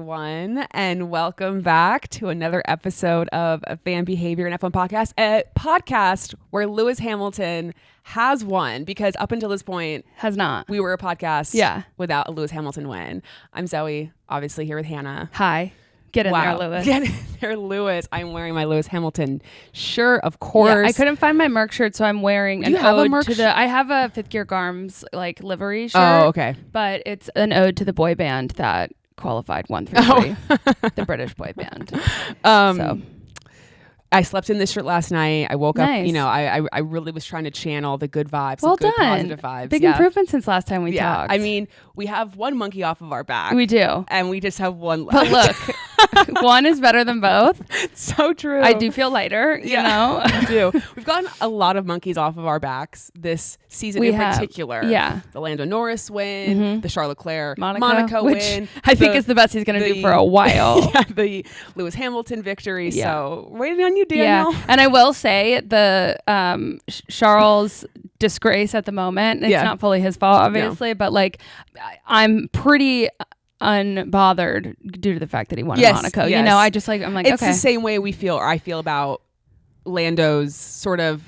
Everyone, and welcome back to another episode of a Fan Behavior and F1 Podcast, a podcast where Lewis Hamilton has won, because up until this point has not. We were a podcast without a Lewis Hamilton win. I'm Zoe, obviously here with Hannah. Hi. Get in there, Lewis. Get in there, Lewis. I'm wearing my Lewis Hamilton shirt, of course. Yeah, I couldn't find my Merc shirt, so I'm wearing an ode to the. I have a Fifth Gear Garms livery shirt. Oh, okay. But it's an ode to the boy band that qualified 1 through 3, the British boy band. So I slept in this shirt last night. I woke up, I really was trying to channel the good vibes, well good done. Positive vibes. Big improvement since last time we talked. I mean, we have one monkey off of our back. We do. And we just have one left. But look, one is better than both. So true. I do feel lighter, you know. We do. We've gotten a lot of monkeys off of our backs this season particular. Yeah. The Lando Norris win, the Charles Leclerc Monaco which win. I think is the best he's going to do for a while. The Lewis Hamilton victory. Yeah. So waiting on you, Daniel. Yeah. And I will say the Charles disgrace at the moment, it's not fully his fault, obviously, but I'm pretty unbothered due to the fact that he won in Monaco. Yes. You know, I just I'm like, it's the same way I feel about Lando's sort of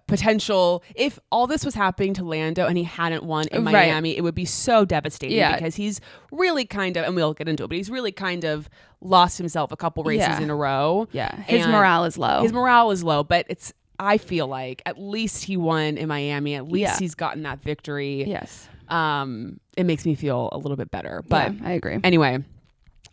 potential. If all this was happening to Lando and he hadn't won in Miami, it would be so devastating because he's really kind of, and we'll get into it, but he's really kind of lost himself a couple races in a row. Yeah. His morale is low. But I feel like at least he won in Miami. At least he's gotten that victory. Yes. It makes me feel a little bit better. But I agree. Anyway,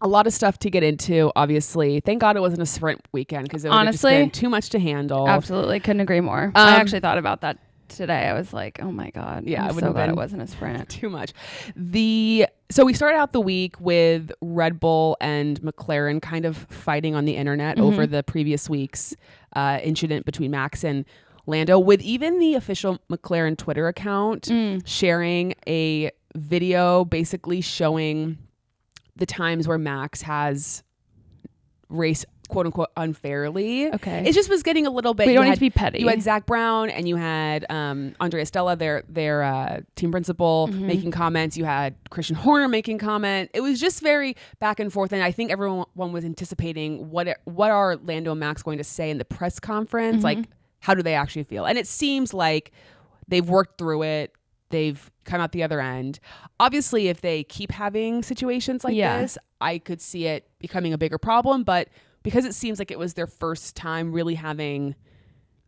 a lot of stuff to get into, obviously. Thank God it wasn't a sprint weekend, because it would have just been too much to handle. Absolutely. Couldn't agree more. I actually thought about that today. I was like, oh my God. Yeah, I'm so glad it wasn't a sprint. Too much. So we started out the week with Red Bull and McLaren kind of fighting on the internet over the previous week's incident between Max and Lando, with even the official McLaren Twitter account sharing a video basically showing the times where Max has raced quote unquote unfairly. Okay. It just was getting a little bit. We don't need to be petty. You had Zach Brown and you had Andrea Stella, their team principal, making comments. You had Christian Horner making comment. It was just very back and forth, and I think everyone was anticipating what are Lando and Max going to say in the press conference. Like, how do they actually feel? And it seems like they've worked through it. They've come out the other end. Obviously, if they keep having situations like this, I could see it becoming a bigger problem. But because it seems like it was their first time really having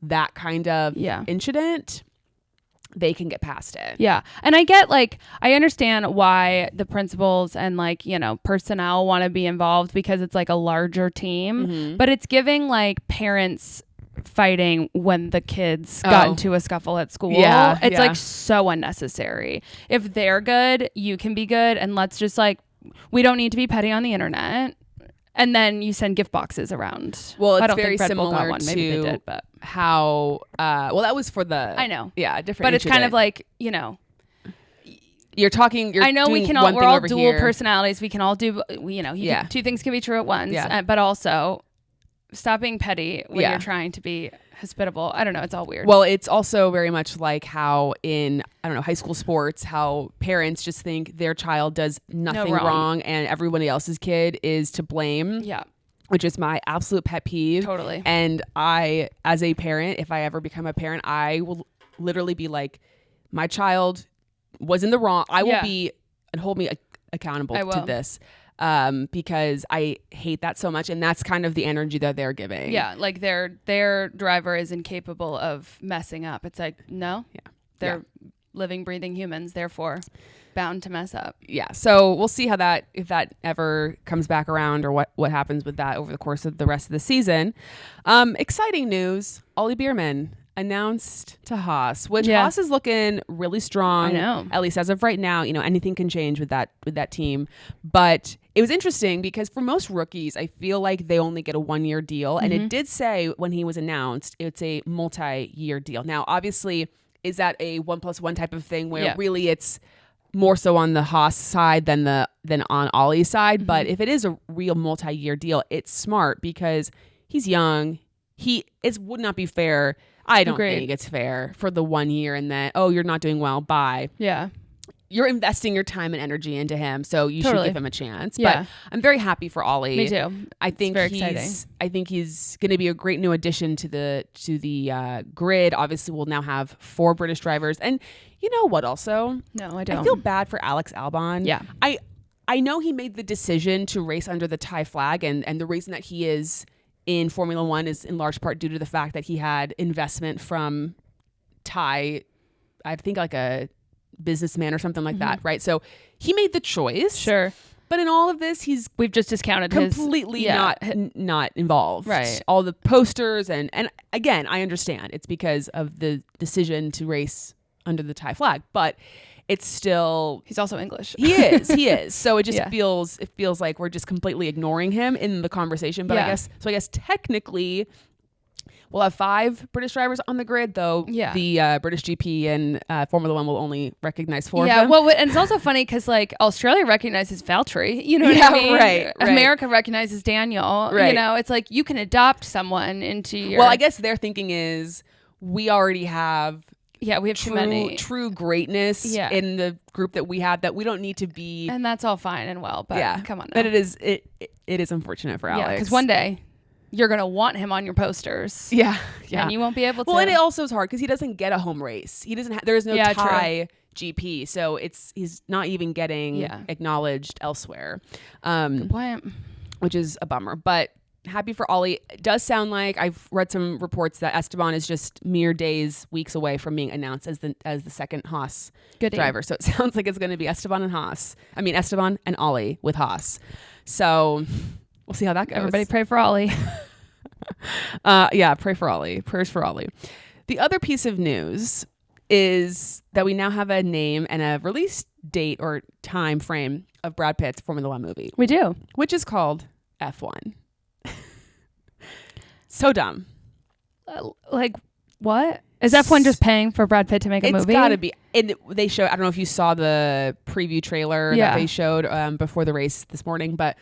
that kind of incident, they can get past it. Yeah. And I get I understand why the principals and personnel want to be involved, because it's a larger team, but it's giving parents fighting when the kids got into a scuffle at school. It's so unnecessary. If they're good, you can be good, and let's just we don't need to be petty on the internet. And then you send gift boxes around. Well, it's I don't very think Red Bull similar got one. Maybe they did, but how that was for the I know. Yeah, different. But it's kind of you're I know doing we can one we're thing all over dual here. personalities. We can all do two things can be true at once. But also stop being petty when you're trying to be hospitable. I don't know. It's all weird. Well, it's also very much like how in, high school sports, how parents just think their child does nothing wrong and everybody else's kid is to blame. Yeah. Which is my absolute pet peeve. Totally. And I, as a parent, if I ever become a parent, I will literally be like, my child was in the wrong. I will be, and hold me accountable to this. Because I hate that so much, and that's kind of the energy that they're giving. Yeah, their driver is incapable of messing up. It's they're living, breathing humans, therefore bound to mess up. Yeah, so we'll see if that ever comes back around, or what happens with that over the course of the rest of the season. Exciting news: Ollie Bearman announced to Haas, which Haas is looking really strong. I know. At least as of right now. Anything can change with that team. But it was interesting because for most rookies, I feel like they only get a 1-year deal. And it did say when he was announced, it's a multi-year deal. Now, obviously, is that a 1+1 type of thing where really it's more so on the Haas side than on Ollie's side? But if it is a real multi-year deal, it's smart because he's young. It would not be fair. I don't think it's fair for the 1 year and then, you're not doing well, bye. Yeah. you're investing your time and energy into him, so you should give him a chance. Yeah. But I'm very happy for Ollie. Me too. I think he's going to be a great new addition to the grid. Obviously, we'll now have 4 British drivers, and you know what? Also, no, I don't. I feel bad for Alex Albon. Yeah, I know he made the decision to race under the Thai flag, and the reason that he is in Formula One is in large part due to the fact that he had investment from Thai, I think like a businessman or something like that, right? So he made the choice. Sure. But in all of this, we've just discounted completely not involved. Right. All the posters and again, I understand it's because of the decision to race under the Thai flag, but it's still, he's also English. He is. So it just feels like we're just completely ignoring him in the conversation. But I guess technically we'll have 5 British drivers on the grid, though. Yeah. The British GP and Formula One will only recognize 4 of them. Yeah, well, and it's also funny because like Australia recognizes Valtteri, you know what I mean? Right. America recognizes Daniel. Right. You know, it's like you can adopt someone into your. Well, I guess their thinking is we already have. Yeah, we have too many true greatness in the group that we have that we don't need to be. And that's all fine and well, but come on now. But it is unfortunate for Alex. Yeah, because one day you're going to want him on your posters. Yeah. And you won't be able to. Well, and it also is hard because he doesn't get a home race. He doesn't there is no Thai GP. So he's not even getting acknowledged elsewhere. Good point. Which is a bummer. But happy for Ollie. It does sound like I've read some reports that Esteban is just mere days, weeks away from being announced as the second Haas driver. So it sounds like it's going to be Esteban and Ollie with Haas. So we'll see how that goes. Everybody pray for Ollie. Pray for Ollie. Prayers for Ollie. The other piece of news is that we now have a name and a release date or time frame of Brad Pitt's Formula One movie. We do. Which is called F1. So dumb. Like, what? Is F1 just paying for Brad Pitt to make a movie? It's gotta be. And they showed, I don't know if you saw the preview trailer that they showed before the race this morning, but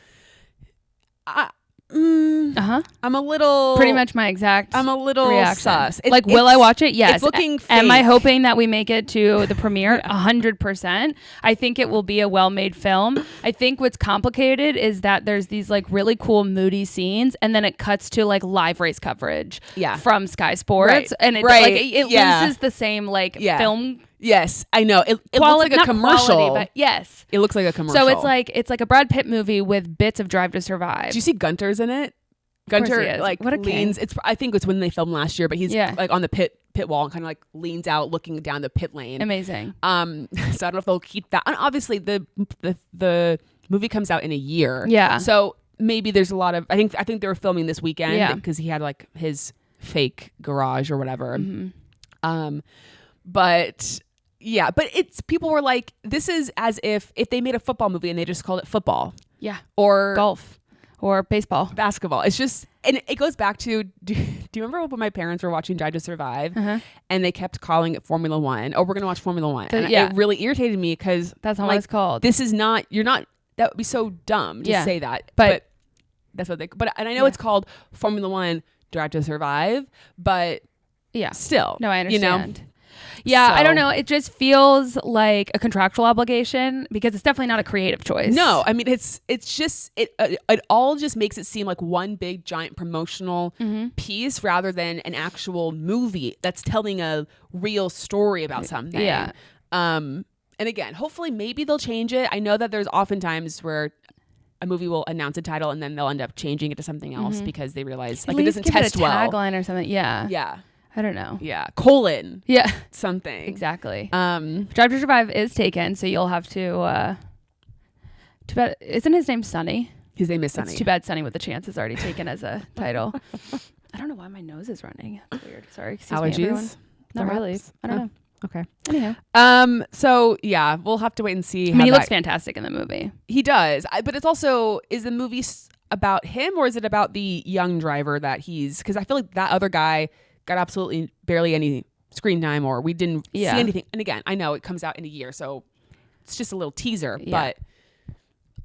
I'm a little pretty much my exact I'm a little reaction. sus. Will I watch it? Yes. It's looking fake. Am I hoping that we make it to the premiere? 100%. I think it will be a well-made film. I think what's complicated is that there's these like really cool moody scenes and then it cuts to like live race coverage from Sky Sports and it loses the same film. Yes, I know. It looks like a commercial. Quality, but yes. It looks like a commercial. So it's like a Brad Pitt movie with bits of Drive to Survive. Do you see Gunter's in it? Gunter what a leans. I think it's when they filmed last year, but he's like on the pit wall and kind of like leans out, looking down the pit lane. Amazing. So I don't know if they'll keep that. And obviously, the movie comes out in a year. Yeah. So maybe there's a lot of. I think they were filming this weekend because he had like his fake garage or whatever. Mm-hmm. But people were like, this is as if they made a football movie and they just called it football. Yeah. Or golf. Or baseball. Basketball. It's just, and it goes back to, do you remember when my parents were watching Drive to Survive and they kept calling it Formula One? Oh, we're going to watch Formula One. And it really irritated me because that's not what it's called. This is not, that would be so dumb to say that. But that's what and I know it's called Formula One Drive to Survive, but still. No, I understand. Yeah, I don't know. It just feels like a contractual obligation because it's definitely not a creative choice. No, I mean it's just it all just makes it seem like one big giant promotional piece rather than an actual movie that's telling a real story about something. Yeah. And again, hopefully maybe they'll change it. I know that there's often times where a movie will announce a title and then they'll end up changing it to something else because they realize it doesn't test well. Tagline or something. Yeah. Yeah. I don't know. Yeah. : something. Exactly. Drive to Survive is taken, so you'll have to too bad. Isn't his name Sunny? His name is Sunny. It's too bad Sunny with the Chance is already taken as a title. I don't know why my nose is running. That's weird. Sorry. Excuse Allergies? me, everyone. Not really. I don't know. Okay. Anyhow. So yeah, we'll have to wait and see. I mean, he looks fantastic in the movie. He does. But it's also, is the movie about him or is it about the young driver that because I feel like that other guy got absolutely barely any screen time or we didn't see anything. And again, I know it comes out in a year, so it's just a little teaser, but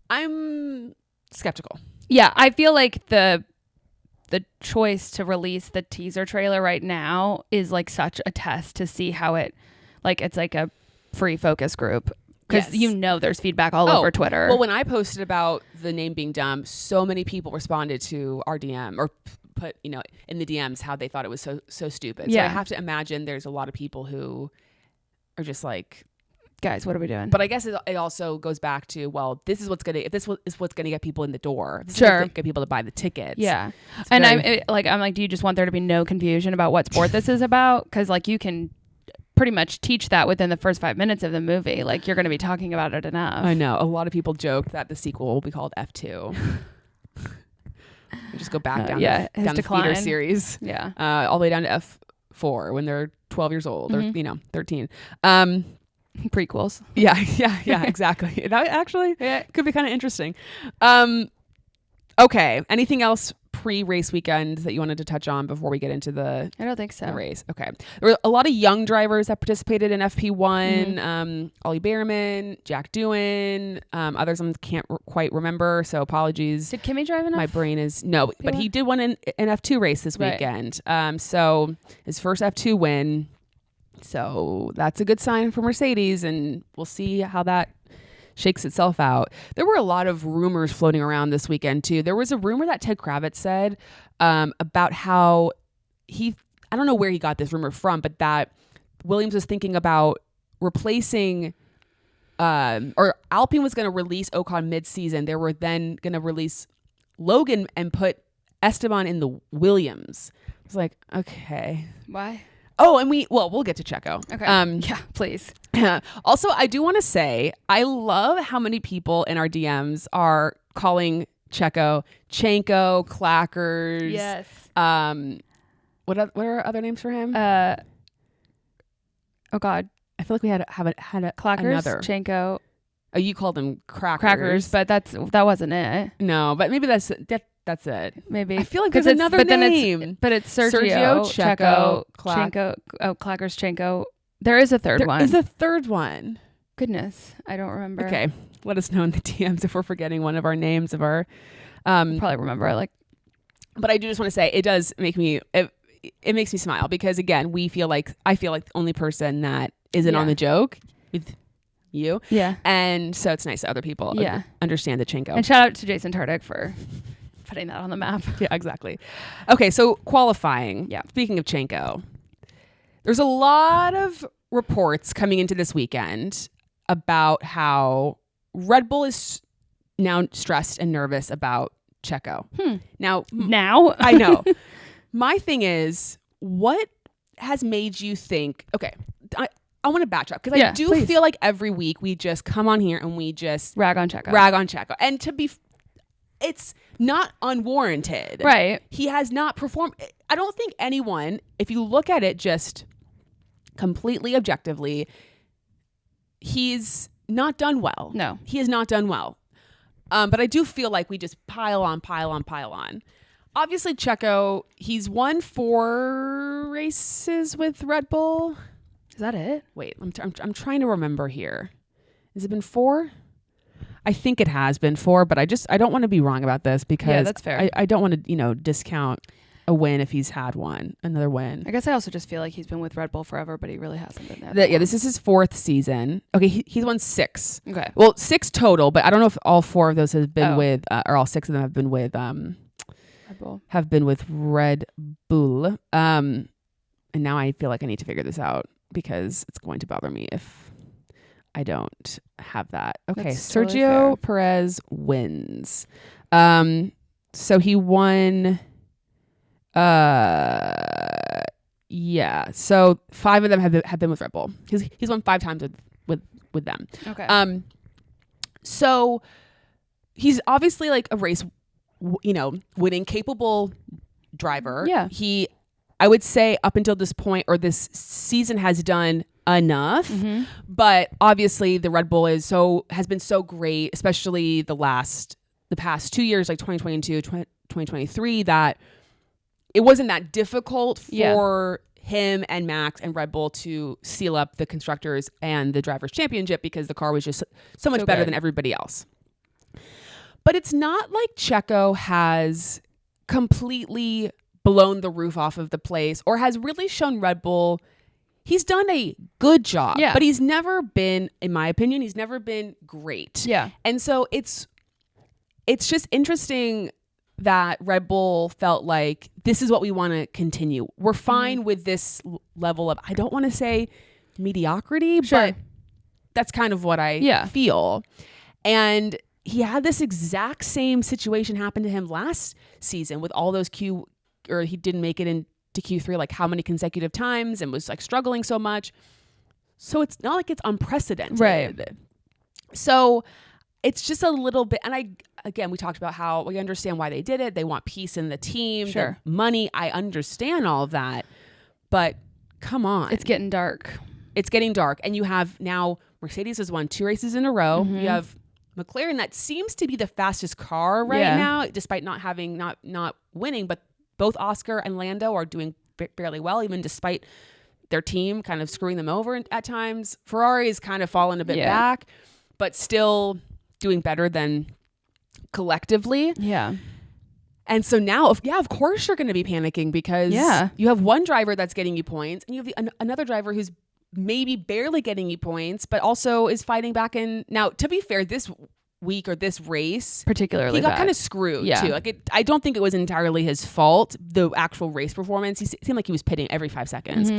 I'm skeptical. Yeah, I feel like the choice to release the teaser trailer right now is like such a test to see how it's like a free focus group. because there's feedback all over Twitter. Well, when I posted about the name being dumb, so many people responded to our DM or put, in the DMs how they thought it was so stupid. So I have to imagine there's a lot of people who are just like, guys, what are we doing? But I guess it also goes back to, well, this is what's gonna get people in the door. This is sure, what's get people to buy the tickets. Yeah, and I'm like, do you just want there to be no confusion about what sport this is about? Because like you can pretty much teach that within the first 5 minutes of the movie. Like you're going to be talking about it enough. I know. A lot of people joke that the sequel will be called F2. We just go back down the theater series. Yeah. All the way down to F4 when they're 12 years old or 13. Prequels. Yeah, exactly. That actually could be kind of interesting. Okay. Anything else pre-race weekend that you wanted to touch on before we get into the I don't think so. The race? Okay. There were a lot of young drivers that participated in FP1. Ollie Bearman, Jack Doohan, others I can't quite remember, so apologies. Did Kimmy drive enough? My brain is but he did one in an F2 race this weekend. So his first F2 win. So that's a good sign for Mercedes, and we'll see how that shakes itself out. There were a lot of rumors floating around this weekend too. There was a rumor that Ted Kravitz said about how I don't know where he got this rumor from, but that Williams was thinking about replacing or Alpine was going to release Ocon mid-season. They were then going to release Logan and put Esteban in the Williams. I was like, okay. Why? Oh, and we'll get to Checo. Okay. Yeah, please. Also, I do want to say, I love how many people in our DMs are calling Checo, Chanko, Clackers. Yes. What are other names for him? Oh God. I feel like we had Clackers, another. Chanko. Oh, you called them Crackers. Crackers, but that wasn't it. No, but maybe that's it. Maybe. I feel like there's another name. But it's Sergio, Checo, Chanko. Oh, Clackers, Chanko. There is a third one. There is a third one. Goodness, I don't remember. Okay, let us know in the DMs if we're forgetting one of our names of our. Probably remember But I do just want to say it does make me. It makes me smile because again, I feel like the only person that isn't on the joke with you. Yeah. And so it's nice that other people understand the Chenko. And shout out to Jason Tardik for putting that on the map. Yeah, exactly. Okay, so qualifying. Yeah. Speaking of Chenko, there's a lot of reports coming into this weekend about how Red Bull is now stressed and nervous about Checo. Now I know. My thing is, what has made you think, okay, I want to backtrack because I do feel like every week we just come on here and we just rag on Checo. And it's not unwarranted. Right. He has not performed. I don't think anyone, if you look at it just completely objectively, he's not done well. No. He has not done well. But I do feel like we just pile on. Obviously, Checo, he's won 4 races with Red Bull. Is that it? Wait, I'm trying to remember here. Has it been 4? I think it has been 4, but I don't want to be wrong about this because that's fair. I don't want to, discount a win if he's had another win. I guess I also just feel like he's been with Red Bull forever, but he really hasn't been there. This is his 4th season. Okay, he's won 6. Okay. Well, 6 total, but I don't know if all 4 of those have been with, or all 6 of them have been with, Red Bull. Have been with Red Bull. And now I feel like I need to figure this out because it's going to bother me if I don't have that. Okay, That's Sergio totally Perez wins. So he won. So 5 of them have been with Red Bull. He's won 5 times with them. Okay. So he's obviously like a race, winning capable driver. Yeah. I would say up until this point or this season has done enough, but obviously the Red Bull has been so great, especially the past 2 years, like 2022, 2023, that it wasn't that difficult for him and Max and Red Bull to seal up the constructors and the drivers championship because the car was just so much better than everybody else. But it's not like Checo has completely blown the roof off of the place or has really shown Red Bull he's done a good job, Yeah. but he's never been, in my opinion, he's never been great. Yeah. And so it's just interesting that Red Bull felt like this is what we want to continue. We're fine with this level of, I don't want to say mediocrity, but that's kind of what I feel. And he had this exact same situation happen to him last season with all those he didn't make it into Q3 like how many consecutive times and was like struggling so much. So it's not like it's unprecedented. Right. So it's just a little bit, and we talked about how we understand why they did it. They want peace in the team, the money. I understand all of that, but come on. It's getting dark. It's getting dark. And you have now Mercedes has won 2 races in a row. You have McLaren that seems to be the fastest car right now, despite not having, not winning, but both Oscar and Lando are doing fairly well, even despite their team kind of screwing them over at times. Ferrari's kind of fallen a bit back, but still doing better than collectively. Yeah. And so now, of course you're going to be panicking because you have one driver that's getting you points and you have another driver who's maybe barely getting you points, but also is fighting back in. Now, to be fair, this week or this race particularly he got kind of screwed too. Like I don't think it was entirely his fault, the actual race performance. He seemed like he was pitting every 5 seconds.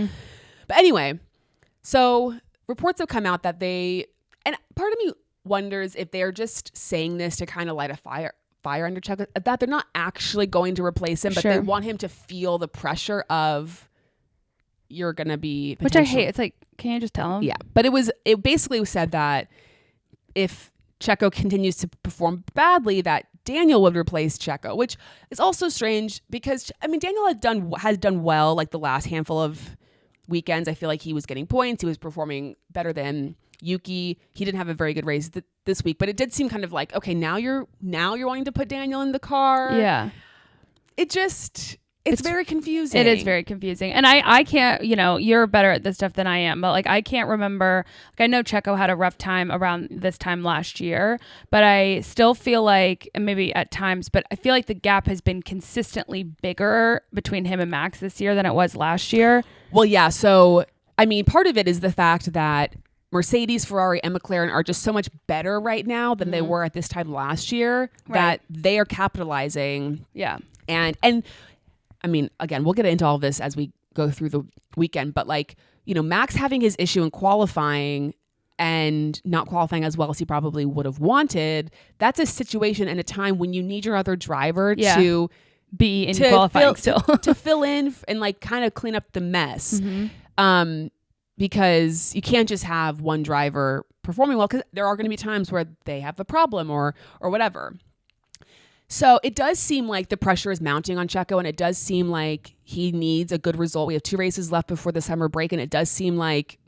But anyway, so reports have come out that and part of me wonders if they're just saying this to kind of light a fire under Checo, that they're not actually going to replace him, but they want him to feel the pressure of you're going to be which I hate. It's like, can you just tell him? Yeah. But it basically said that if Checo continues to perform badly, that Daniel would replace Checo, which is also strange because Daniel has done well like the last handful of weekends. I feel like he was getting points. He was performing better than Yuki. He didn't have a very good race this week, but it did seem kind of like, okay, now you're wanting to put Daniel in the car. Yeah. It's very confusing. It is very confusing. And I can't, you're better at this stuff than I am, but like I can't remember, like I know Checo had a rough time around this time last year, but I still feel like, and maybe at times, but I feel like the gap has been consistently bigger between him and Max this year than it was last year. Well, yeah. So, part of it is the fact that Mercedes, Ferrari, and McLaren are just so much better right now than they were at this time last year that they are capitalizing. Yeah. And again, we'll get into all of this as we go through the weekend, but Max having his issue in qualifying and not qualifying as well as he probably would have wanted, that's a situation and a time when you need your other driver to be in qualifying to fill in and like kind of clean up the mess. Because you can't just have one driver performing well, because there are going to be times where they have a problem or whatever. So it does seem like the pressure is mounting on Checo, and it does seem like he needs a good result. We have 2 races left before the summer break, and it does seem like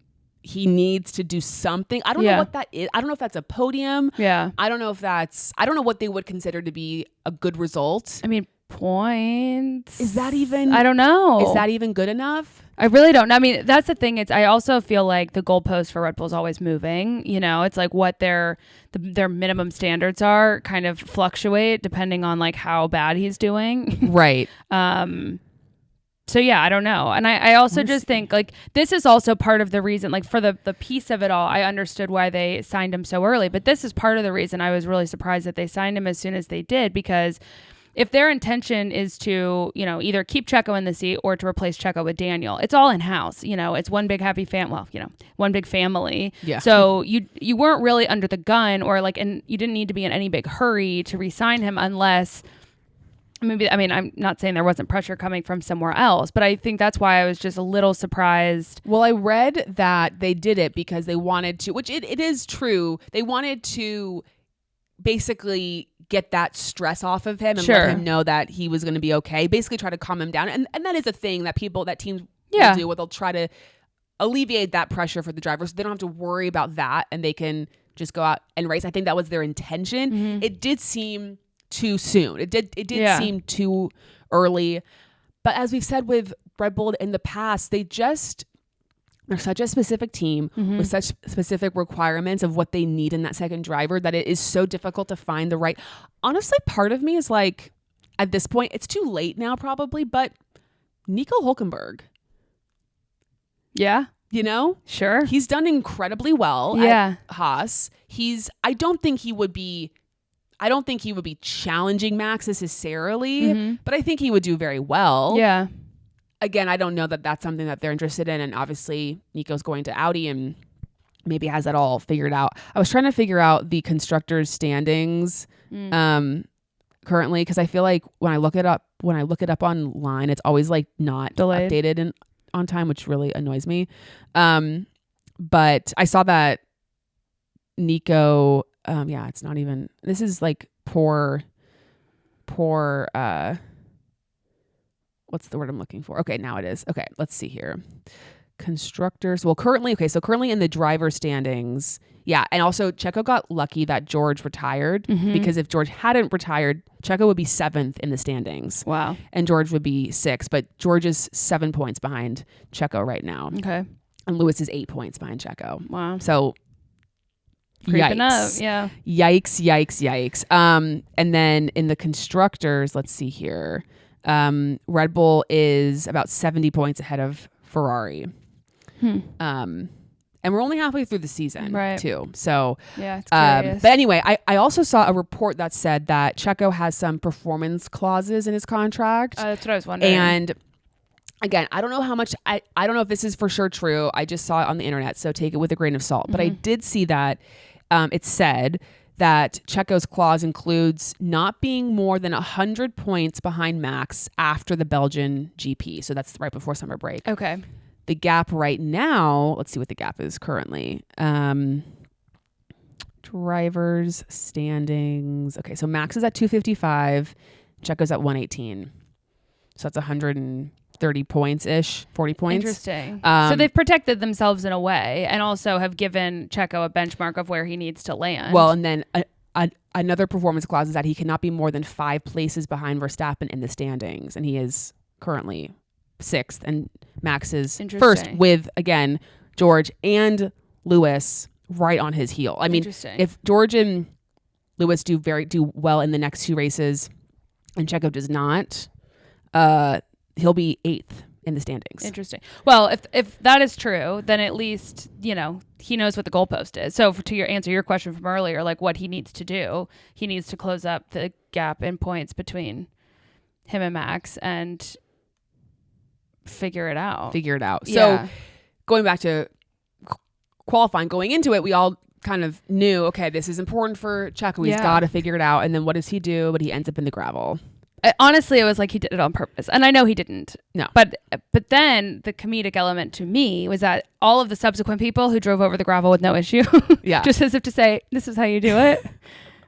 he needs to do something. I don't know what that is. I don't know if that's a podium. Yeah. I don't know what they would consider to be a good result. Points. Is that even? I don't know. Is that even good enough? I really don't know. That's the thing. I also feel like the goalpost for Red Bull is always moving. It's like what their minimum standards are kind of fluctuate depending on like how bad he's doing. Right. So yeah, I don't know. And I also just think like this is also part of the reason, like for the piece of it all, I understood why they signed him so early, but this is part of the reason I was really surprised that they signed him as soon as they did, because if their intention is to, either keep Checo in the seat or to replace Checo with Daniel, it's all in-house. It's one big happy one big family. Yeah. So you weren't really under the gun or like, and you didn't need to be in any big hurry to re-sign him unless maybe, I'm not saying there wasn't pressure coming from somewhere else, but I think that's why I was just a little surprised. Well, I read that they did it because they wanted to, which it is true. They wanted to basically get that stress off of him and let him know that he was going to be okay. Basically try to calm him down. And that is a thing that teams will do, where they'll try to alleviate that pressure for the drivers. So they don't have to worry about that and they can just go out and race. I think that was their intention. It did seem too soon. It did seem too early. But as we've said with Red Bull in the past, they're such a specific team with such specific requirements of what they need in that second driver that it is so difficult to find the right. Honestly, part of me is like, at this point, it's too late now probably, but Nico Hülkenberg. Yeah. You know? Sure. He's done incredibly well at Haas. I don't think he would be challenging Max necessarily, but I think he would do very well. Yeah. Again, I don't know that that's something that they're interested in. And obviously Nico's going to Audi and maybe has that all figured out. I was trying to figure out the constructors standings currently, because I feel like when I look it up online, it's always like not delayed, updated on time, which really annoys me. But I saw that Nico, it's not even, this is like poor, what's the word I'm looking for? Okay, now it is. Okay, let's see here. Constructors. Well, currently in the driver standings. Yeah, and also Checo got lucky that George retired, because if George hadn't retired, Checo would be 7th in the standings. Wow. And George would be 6th, but George is 7 points behind Checo right now. Okay. And Lewis is 8 points behind Checo. Wow. So creeping yikes. up, yeah. Yikes. And then in the constructors, let's see here. Red Bull is about 70 points ahead of Ferrari. And we're only halfway through the season, too. So, yeah, it's curious. But anyway, I also saw a report that said that Checo has some performance clauses in his contract. That's what I was wondering. And again, I don't know how much, I don't know if this is for sure true. I just saw it on the internet, so take it with a grain of salt. But I did see that it said that Checo's clause includes not being more than 100 points behind Max after the Belgian GP. So that's right before summer break. Okay. The gap right now, let's see what the gap is currently. Drivers standings. Okay, so Max is at 255. Checo's at 118. So that's 130 points-ish, 40 points. Interesting. So they've protected themselves in a way, and also have given Checo a benchmark of where he needs to land. Well, and then another performance clause is that he cannot be more than 5 places behind Verstappen in the standings, and he is currently 6th, and Max is 1st with, again, George and Lewis right on his heel. I mean, if George and Lewis do well in the next 2 races and Checo does not, he'll be 8th in the standings. Interesting. Well, if that is true, then at least, he knows what the goalpost is. So to answer your question from earlier, like what he needs to do, he needs to close up the gap in points between him and Max and figure it out. Yeah. So going back to qualifying, going into it, we all kind of knew, okay, this is important for Checo. He's got to figure it out. And then what does he do? But he ends up in the gravel. Honestly, it was like he did it on purpose. And I know he didn't. No. But then the comedic element to me was that all of the subsequent people who drove over the gravel with no issue, just as if to say, this is how you do it.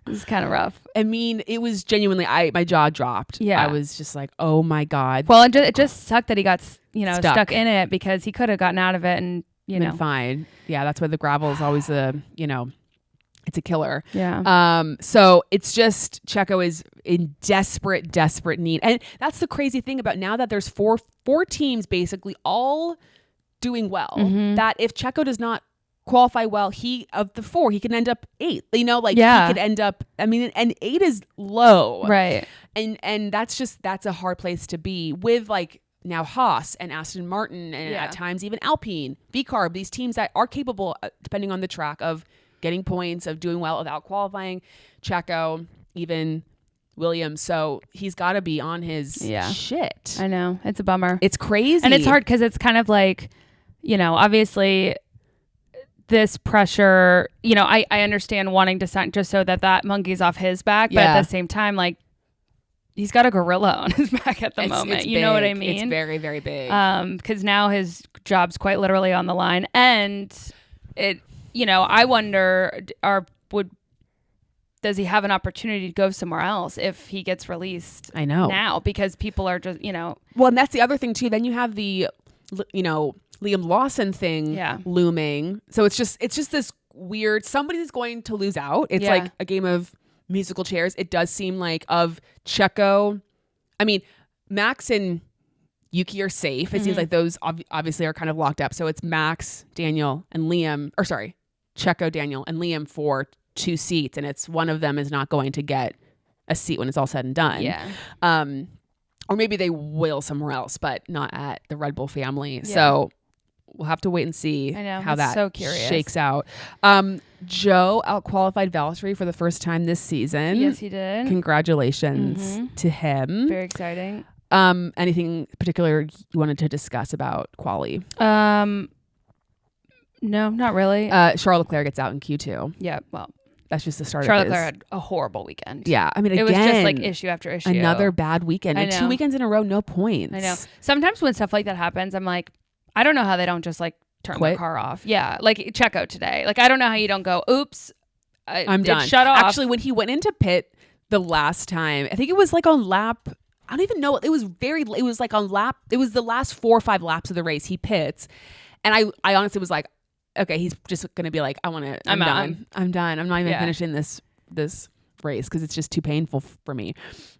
It was kind of rough. I mean, it was genuinely, my jaw dropped. Yeah. I was just like, oh my God. Well, it just sucked that he got, stuck in it, because he could have gotten out of it and, been fine. Yeah, that's why the gravel is always it's a killer. Yeah. So it's just Checo is in desperate need. And that's the crazy thing about now that there's four teams basically all doing well, that if Checo does not qualify well, of the 4, he can end up 8th. He could end up, and 8 is low. Right. And that's a hard place to be with, like, now Haas and Aston Martin and at times even Alpine, VCARB, these teams that are capable, depending on the track, of getting points, of doing well without qualifying. Checo, even Williams. So he's got to be on his shit. I know. It's a bummer. It's crazy. And it's hard because it's kind of like, obviously this pressure, I understand wanting to sign just so that monkey's off his back. But at the same time, like, he's got a gorilla on his back at the moment. You know what I mean? It's very, very big. Because now his job's quite literally on the line. And it, I wonder, does he have an opportunity to go somewhere else if he gets released? I know. Now, because people are just, Well, and that's the other thing too. Then you have the, Liam Lawson thing looming. So it's just this weird, somebody's going to lose out. It's like a game of musical chairs. It does seem like of Checo. I mean, Max and Yuki are safe. It seems like those obviously are kind of locked up. So it's Max, Daniel, and Liam, Checo, Daniel, and Liam for 2 seats. And it's one of them is not going to get a seat when it's all said and done. Yeah. Or maybe they will somewhere else, but not at the Red Bull family. Yeah. So we'll have to wait and see how that so curious. Shakes out. Joe outqualified Valtteri for the first time this season. Yes, he did. Congratulations to him. Very exciting. Anything particular you wanted to discuss about quali? No, not really. Charles Leclerc gets out in Q2. Yeah, well, that's just the start Charles of his. Leclerc had a horrible weekend. Yeah, I mean, it again, was just like issue after issue. Another bad weekend. And 2 weekends in a row, no points. I know. Sometimes when stuff like that happens, I'm like, I don't know how they don't just like turn their car off. Yeah, like Checo today. Like, I don't know how you don't go, oops, I'm done. Shut off. Actually, when he went into pit the last time, I think it was like on lap, I don't even know. It was like on lap, it was the last 4 or 5 laps of the race. He pits. And I honestly was like, okay, he's just going to be like, I'm done. I'm done. I'm not even finishing this race because it's just too painful for me.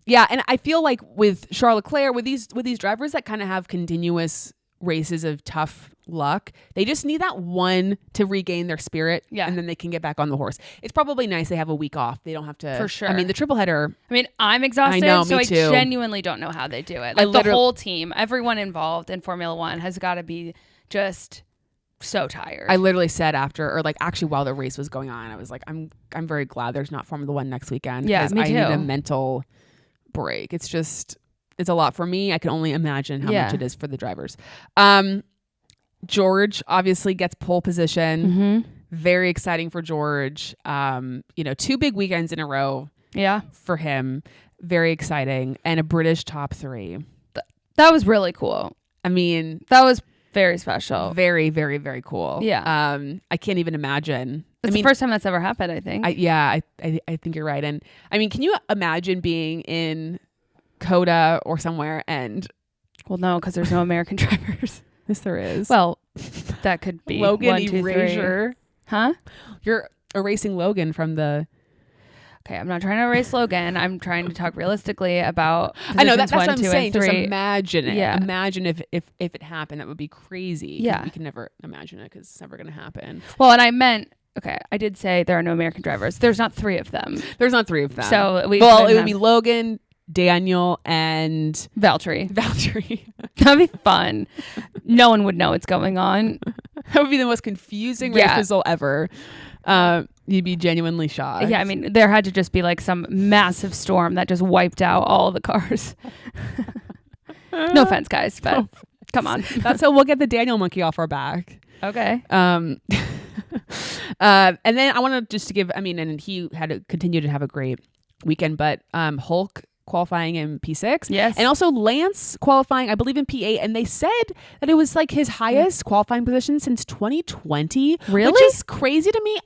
Yeah. And I feel like with Charles Leclerc, with these drivers that kind of have continuous races of tough luck, they just need that one to regain their spirit, and then they can get back on the horse. It's probably nice they have a week off. They don't have to. For sure. I mean, the triple header. I mean, I'm exhausted, me too. I genuinely don't know how they do it. Like the whole team, everyone involved in Formula One has got to be just so tired. I literally said after, or like actually while the race was going on, I was like, I'm very glad there's not Formula One next weekend. Yeah, me too. I need a mental break. It's a lot for me. I can only imagine how much it is for the drivers. George obviously gets pole position. Mm-hmm. Very exciting for George. 2 big weekends in a row. Yeah, for him. Very exciting. And a British top 3. That was really cool. I mean, that was very special. Very, very, very cool. Yeah. I can't even imagine. It's the first time that's ever happened, I think. I think you're right. And I mean, can you imagine being in Coda or somewhere and... Well, no, because there's no American drivers. Yes, there is. Well, that could be Logan 1, 2, 3. Erasure. Huh? You're erasing Logan from the... Okay, I'm not trying to erase Logan. I'm trying to talk realistically about I know that's 1, what I'm 2, saying. and 3. Just imagine it. Yeah. Imagine if it happened. That would be crazy. Yeah. We can never imagine it because it's never going to happen. Well, and I meant, okay, I did say there are no American drivers. There's not 3 of them. There's not 3 of them. So it would be Logan, Daniel, and Valtteri. That'd be fun. No one would know what's going on. That would be the most confusing race result ever. You'd be genuinely shocked. Yeah, I mean, there had to just be like some massive storm that just wiped out all the cars. No offense, guys, but come on. That's how we'll get the Daniel monkey off our back. Okay. And then I want to just to give, I mean, and he had to continue to have a great weekend, but Hulk qualifying in P6. Yes. And also Lance qualifying, I believe, in P8. And they said that it was like his highest qualifying position since 2020. Really? Which is crazy to me.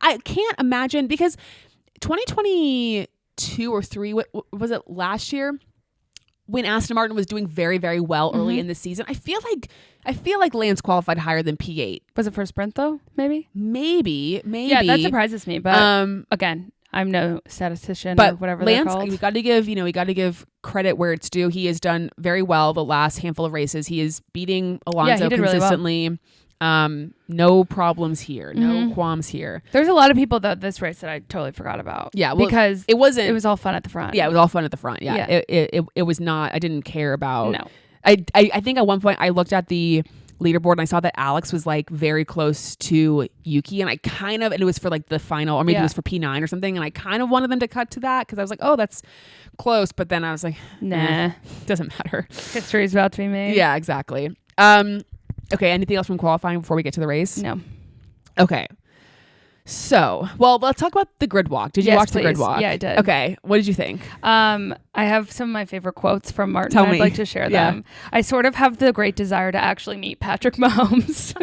I can't imagine because 2022 or 3, what was it last year? When Aston Martin was doing very, very well early in the season, I feel like Lance qualified higher than P8. Was it for a sprint though? Maybe. Yeah, that surprises me. But again, I'm no statistician or whatever Lance, they're called. we got to give credit where it's due. He has done very well the last handful of races. He is beating Alonso consistently. Really well. No problems here. No qualms here. There's a lot of people though this race that I totally forgot about. Yeah, well, because it was all fun at the front. Yeah, it was all fun at the front. Yeah. It was not. I didn't care about. No. I think at one point I looked at the leaderboard and I saw that Alex was like very close to Yuki, and and it was for like the final, or maybe it was for P9 or something, and I kind of wanted them to cut to that because I was like, oh, that's close, but then I was like, nah, doesn't matter. History is about to be made. Yeah, exactly. Okay, anything else from qualifying before we get to the race? No. Okay. So, well, let's talk about the grid walk. Did you watch the grid walk? Yeah, I did. Okay. What did you think? I have some of my favorite quotes from Martin. Tell me. I'd like to share them. I sort of have the great desire to actually meet Patrick Mahomes.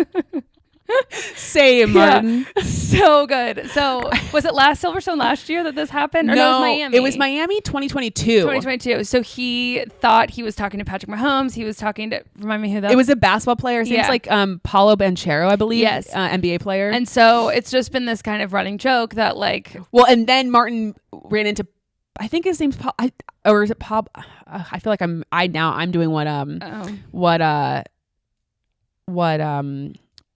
Same, Martin. Yeah, so good. So, was it Silverstone last year that this happened? Or no, it was Miami. It was Miami 2022. 2022. So he thought he was talking to Patrick Mahomes. He was talking to, remind me who that was. It was a basketball player. Seems like Paulo Banchero, I believe. Yes. NBA player. And so it's just been this kind of running joke that like. Well, and then Martin ran into, I think his name's Paul, or is it Paul? I feel like I'm doing what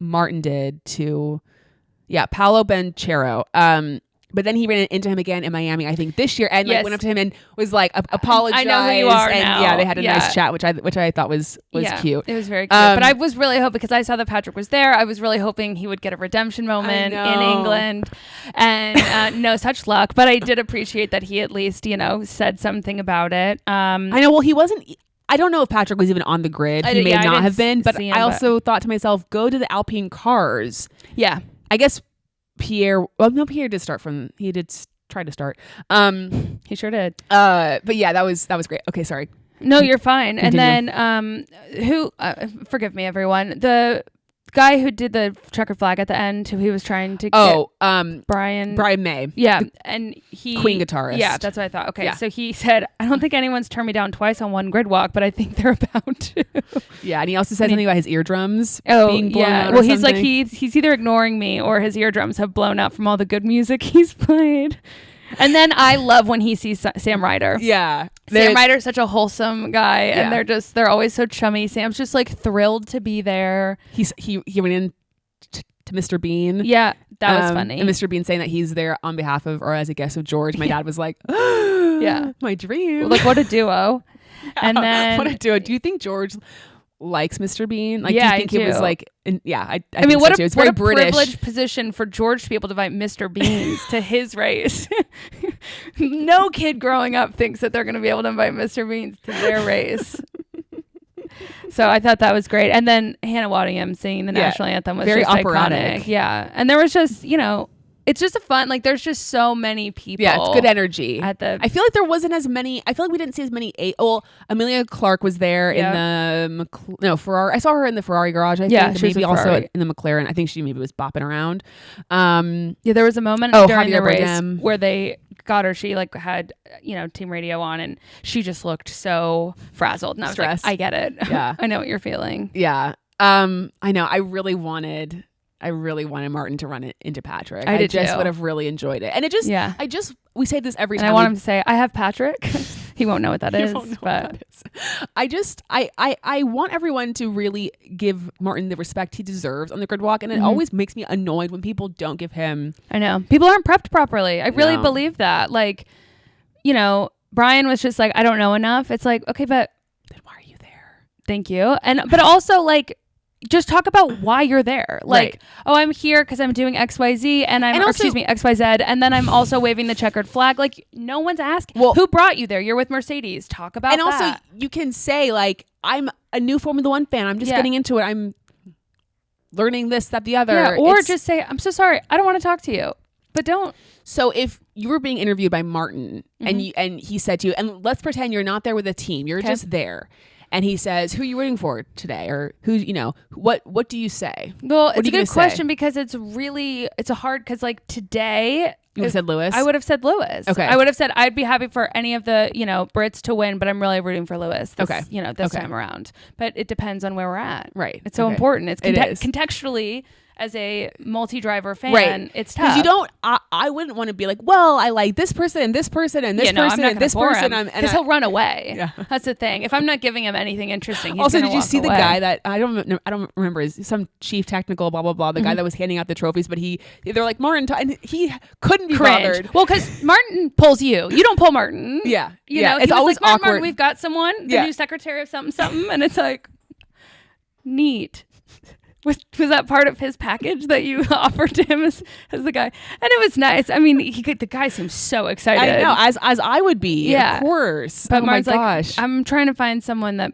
Martin did to, Paulo Banchero. But then he ran into him again in Miami, I think this year, and like went up to him and was like apologized. I know who you are and now. Yeah, they had a nice chat, which I thought was cute. It was very cute. But I was really hoping, because I saw that Patrick was there, I was really hoping he would get a redemption moment in England, and no such luck. But I did appreciate that he at least said something about it. I know. Well, he wasn't. I don't know if Patrick was even on the grid. He may not have been, but I also thought to myself, go to the Alpine cars. Yeah, I guess. Pierre did start he did try to start. He sure did. But yeah, that was great. Okay, sorry. No, you're fine. Continue. And then forgive me, everyone. The guy who did the checkered flag at the end, who he was trying to get, Brian May. Yeah, and he Queen guitarist. Yeah, that's what I thought. Okay, yeah. So he said, I don't think anyone's turned me down twice on one grid walk, but I think they're about to. Yeah, and he also said something about his eardrums being blown out. Well, he's like he's either ignoring me or his eardrums have blown out from all the good music he's played. And then I love when he sees Sam Ryder. Yeah. Sam Ryder's such a wholesome guy, and they're always so chummy. Sam's just like thrilled to be there. He went in to Mr. Bean. Yeah, that was funny. And Mr. Bean saying that he's there on behalf of or as a guest of George. My dad was like, yeah, my dream. Like, what a duo. And then what a duo. Do you think George likes Mr. Bean? Like, do you think it was like, I mean, what so a, it's very what a British. Privileged position for George to be able to invite Mr. Beans to his race. No kid growing up thinks that they're going to be able to invite Mr. Beans to their race. So I thought that was great. And then Hannah Waddingham singing the national anthem was very just operatic. Iconic. Yeah. And there was just, it's just a fun, like, there's just so many people. Yeah, it's good energy. I feel like there wasn't as many. I feel like we didn't see as many. Amelia Clark was there in the Ferrari. I saw her in the Ferrari garage. I think maybe also in the McLaren. I think she maybe was bopping around. There was a moment during Javier the race Bardem. where they got her. She like had team radio on, and she just looked so frazzled. And I was stressed. Like, I get it. Yeah, I know what you're feeling. Yeah. I know. I really wanted Martin to run it into Patrick. I just would have really enjoyed it. And it just, we say this every time. And I want him to say, I have Patrick. He won't know what that is. But I want everyone to really give Martin the respect he deserves on the grid walk. And it always makes me annoyed when people don't give him. I know. People aren't prepped properly. I really believe that. Like, Brian was just like, I don't know enough. It's like, okay, but then why are you there? Thank you. But also like, just talk about why you're there. Like, oh, I'm here because I'm doing XYZ and XYZ. And then I'm also waving the checkered flag. Like, no one's asking. Well, who brought you there? You're with Mercedes. Talk about that. And also, you can say, like, I'm a new Formula One fan. I'm just getting into it. I'm learning this, that, the other. Yeah, or just say, I'm so sorry. I don't want to talk to you. But don't. So if you were being interviewed by Martin and he said to you, and let's pretend you're not there with a team. You're just there. And he says, who are you rooting for today? Or who, what do you say? Well, it's a good question because it's a hard, because like today. You would have said Lewis? I would have said Lewis. Okay. I would have said I'd be happy for any of the, Brits to win, but I'm really rooting for Lewis this time around. But it depends on where we're at. Right. It's so important. It's contextually. As a multi-driver fan, it's tough. Because I wouldn't want to be like, well, I like this person and this person and this person and this person. Because he'll run away. Yeah. That's the thing. If I'm not giving him anything interesting, he's also, did you see away. the guy that I don't remember, is some chief technical blah blah blah, the guy that was handing out the trophies, but they're like Martin, and he couldn't be bothered. Well, because Martin pulls you. You don't pull Martin. Yeah, it's always like, awkward. Martin, we've got someone, the new secretary of something, and it's like neat. Was that part of his package that you offered to him as the guy? And it was nice. I mean, the guy seems so excited. I know, as I would be, of course. But Mark's like, I'm trying to find someone that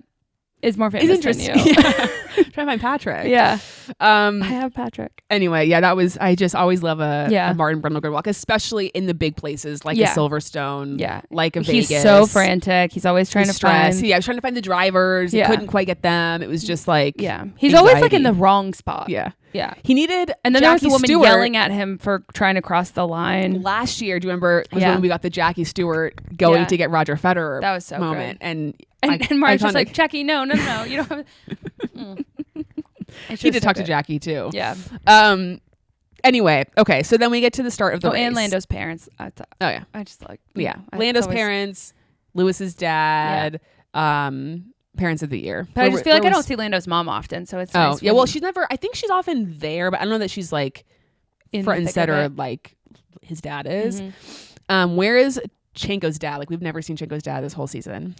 is more famous than you. Yeah. Trying to find Patrick. Yeah. I have Patrick. Anyway, I just always love a Martin Brundle grid walk, especially in the big places like a Silverstone, like a Vegas. He's so frantic. He's always trying to find. Yeah, I was trying to find the drivers. He couldn't quite get them. It was just like, he's anxiety. always like in the wrong spot. Yeah. Yeah. He needed, and then Jackie there was a woman Stewart yelling at him for trying to cross the line. Last year, do you remember, was when we got the Jackie Stewart going to get Roger Federer that was so moment. Good. And Mark's just like, Jackie, no. You don't have He did talk to Jackie too. Yeah. Anyway, okay, so then we get to the start of the race. And Lando's parents. I just like Lando's parents, Lewis's dad, parents of the year. But I just feel like I don't see Lando's mom often, so it's nice. Well, she's never. I think she's often there, but I don't know that she's like in front and center, like his dad is. Where is Checo's dad? Like, we've never seen Checo's dad this whole season.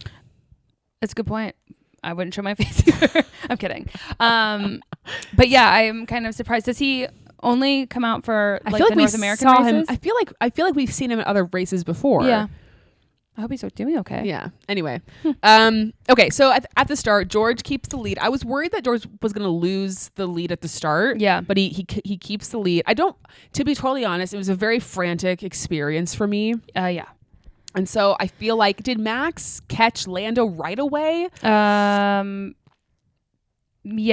That's a good point. I wouldn't show my face either. I'm kidding. But yeah, I'm kind of surprised. Does he only come out for like the North American races? I feel like we've seen him in other races before. Yeah. I hope he's doing okay. Yeah. Anyway. Okay. So at the start, George keeps the lead. I was worried that George was going to lose the lead at the start. Yeah. But he keeps the lead. To be totally honest, it was a very frantic experience for me. Yeah. And so I feel like, did Max catch Lando right away? Yeah,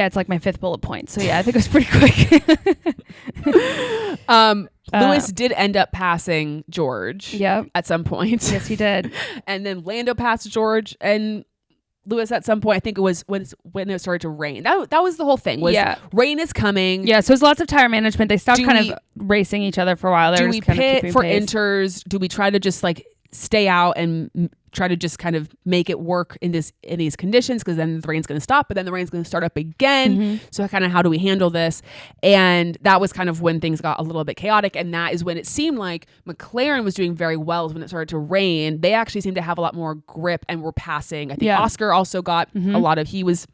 it's like my 5th bullet point. So yeah, I think it was pretty quick. Lewis did end up passing George at some point. Yes, he did. And then Lando passed George and Lewis at some point. I think it was when it started to rain. That was the whole thing. Rain is coming. Yeah, so there's lots of tire management. They stopped of racing each other for a while. Do we pit for inters? Do we try to just like stay out and try to just kind of make it work in these conditions, because then the rain's going to stop, but then the rain's going to start up again. So kind of how do we handle this? And that was kind of when things got a little bit chaotic, and that is when it seemed like McLaren was doing very well. When it started to rain, they actually seemed to have a lot more grip and were passing. I think Oscar also got a lot of, he was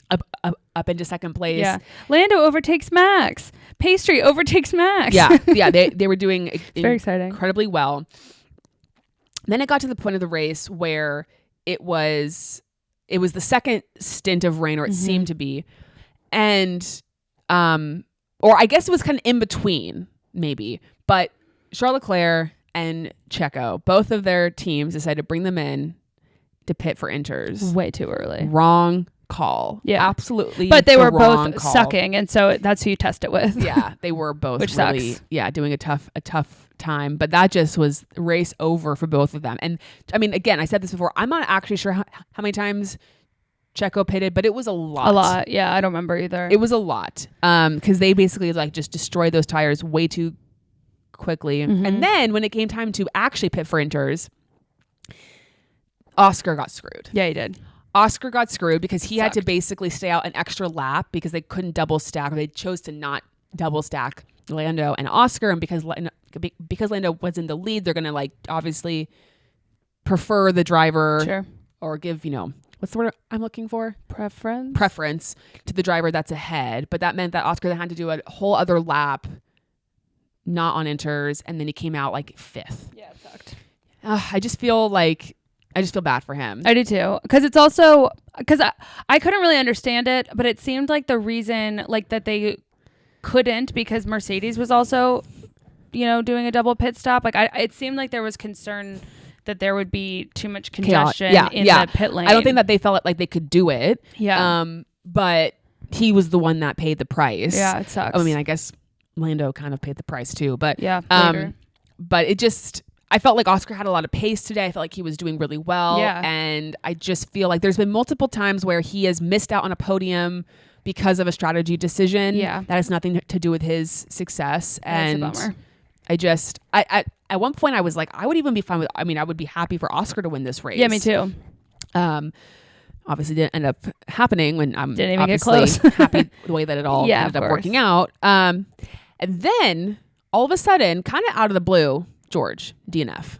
up into second place. Yeah. Lando overtakes Max. Pastry overtakes Max. Yeah, they were doing very exciting, incredibly well. Then it got to the point of the race where it was the second stint of rain, or it seemed to be. And, or I guess it was kind of in between maybe, but Charles Leclerc and Checo, both of their teams decided to bring them in to pit for inters. Way too early. Wrong call. Yeah. Absolutely. But they were both call. Sucking. And so that's who you test it with. Yeah. They were both Which really, sucks. Doing a tough time, but that just was race over for both of them. And I mean, again, I said this before, I'm not actually sure how many times Checo pitted, but it was a lot. Yeah, I don't remember either. It was a lot, because they basically like just destroyed those tires way too quickly. And then when it came time to actually pit for inters, Oscar got screwed. Yeah, he did. Oscar got screwed because he had to basically stay out an extra lap because they couldn't double stack, or they chose to not double stack Lando and Oscar. And because Lando was in the lead, they're going to like obviously prefer the driver or give, what's the word I'm looking for? Preference to the driver that's ahead. But that meant that Oscar then had to do a whole other lap, not on inters. And then he came out like 5th. Yeah, it sucked. I just feel bad for him. I do too. Because it's also, because I couldn't really understand it, but it seemed like the reason like that they couldn't, because Mercedes was also, doing a double pit stop. Like it seemed like there was concern that there would be too much congestion in the pit lane. I don't think that they felt like they could do it. Yeah. But he was the one that paid the price. Yeah, it sucks. I mean, I guess Lando kind of paid the price too, but later. But it just, I felt like Oscar had a lot of pace today. I felt like he was doing really well. Yeah. And I just feel like there's been multiple times where he has missed out on a podium because of a strategy decision. Yeah. That has nothing to do with his success. And that's a bummer. I just, at one point I was like, I would even be fine with, I would be happy for Oscar to win this race. Yeah, me too. Obviously didn't end up happening when I'm didn't even get obviously close. happy the way that it all ended up working out. And then all of a sudden, kind of out of the blue, George, DNF.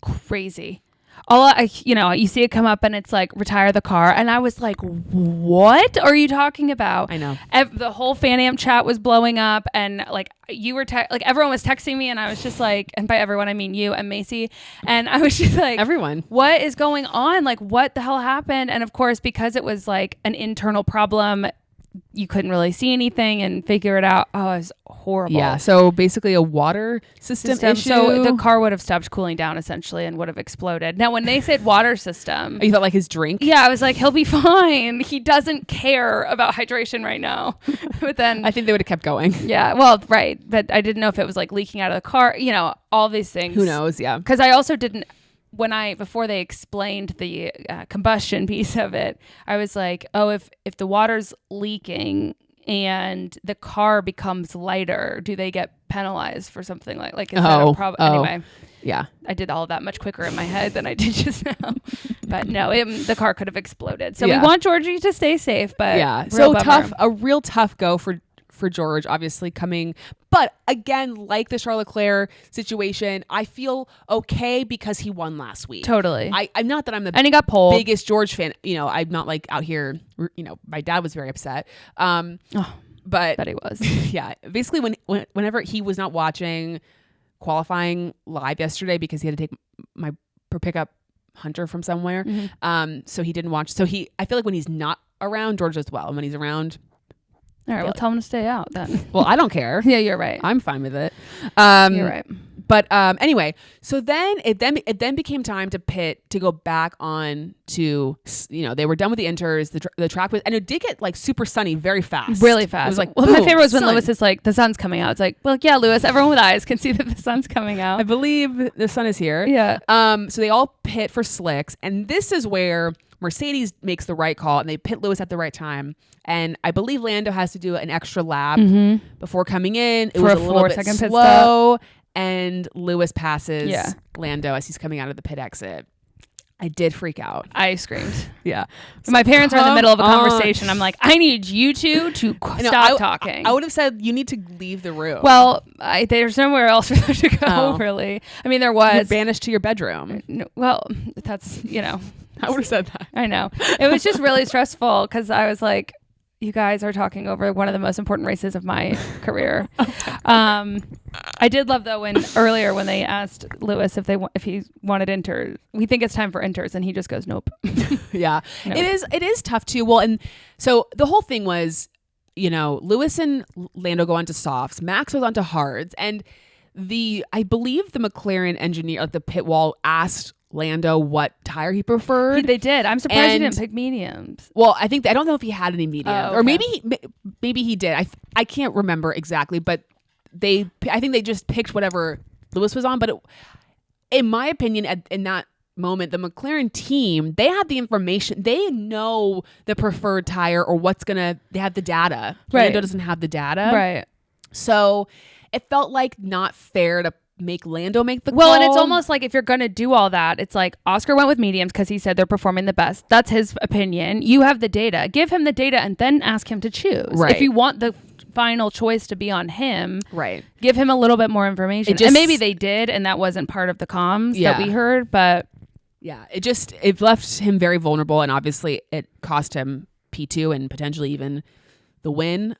Crazy. You see it come up and it's like, retire the car. And I was like, what are you talking about? I know. The whole Fan Amp chat was blowing up, and like you were, everyone was texting me, and I was just like, and by everyone, I mean you and Macy. And I was just like, everyone, what is going on? Like, what the hell happened? And of course, because it was like an internal problem, you couldn't really see anything and figure it out. Oh, it was horrible. Yeah. So basically a water system issue. So the car would have stopped cooling down essentially and would have exploded. Now, when they said water system. You thought like his drink? Yeah. I was like, he'll be fine. He doesn't care about hydration right now. But then. I think they would have kept going. Yeah. Well, right. But I didn't know if it was like leaking out of the car, all these things. Who knows? Yeah. Because I also didn't. Before they explained the combustion piece of it, I was like, oh, if the water's leaking and the car becomes lighter, do they get penalized for something like is that a problem? Anyway, yeah, I did all of that much quicker in my head than I did just now. But no, the car could have exploded. So we want Georgie to stay safe, but yeah, so bummer. A real tough go for for George, obviously coming. But again, like the Charles Leclerc situation, I feel okay because he won last week. Totally. I'm not that I'm the and he got pulled. biggest George fan. I'm not like out here. My dad was very upset. But Bet he was. Yeah, basically whenever he was not watching qualifying live yesterday because he had to take my pickup Hunter from somewhere. So he didn't watch. So I feel like when he's not around, George does well. And when he's around, all right, well, tell him to stay out then. Well, I don't care. Yeah, you're right. I'm fine with it. You're right. But anyway, so then it became time to pit to go back on to they were done with the inters. The track was, and it did get like super sunny very fast. Really fast. It was like, well, boom, my favorite was when sun. Lewis is like, the sun's coming out. It's like, well, yeah, Lewis, everyone with eyes can see that the sun's coming out. I believe the sun is here. Yeah. So they all pit for slicks, and this is where Mercedes makes the right call, and they pit Lewis at the right time. And I believe Lando has to do an extra lap before coming in. It was a little bit slow, and Lewis passes Lando as he's coming out of the pit exit. I did freak out. I screamed. Yeah. My parents are in the middle of a conversation. I'm like, I need you two to stop talking. I would have said, you need to leave the room. Well, there's nowhere else for them to go, really. I mean, there was. You're banished to your bedroom. No, well, that's, I would have said that. I know. It was just really stressful because I was like, you guys are talking over one of the most important races of my career. I did love though earlier when they asked Lewis if he wanted inters. We think it's time for inters, and he just goes, nope. Yeah, Nope. It is tough too. Well, and so the whole thing was, Lewis and Lando go onto softs, Max goes onto hards, and I believe the McLaren engineer at the pit wall asked Lando what tire he preferred. They did. I'm surprised he didn't pick mediums. Well, I don't know if he had any mediums, okay. or maybe he did. I can't remember exactly, but I think they just picked whatever Lewis was on. But in my opinion, in that moment, the McLaren team, they have the information. They know the preferred tire or they have the data. Right. Lando doesn't have the data. Right. So it felt like not fair to make Lando make the call. Well, and it's almost like if you're going to do all that, it's like Oscar went with mediums because he said they're performing the best. That's his opinion. You have the data. Give him the data and then ask him to choose. Right. If you want the final choice to be on him, right, give him a little bit more information. And maybe they did, and that wasn't part of the comms that we heard, but yeah, it left him very vulnerable, and obviously it cost him P2 and potentially even the win.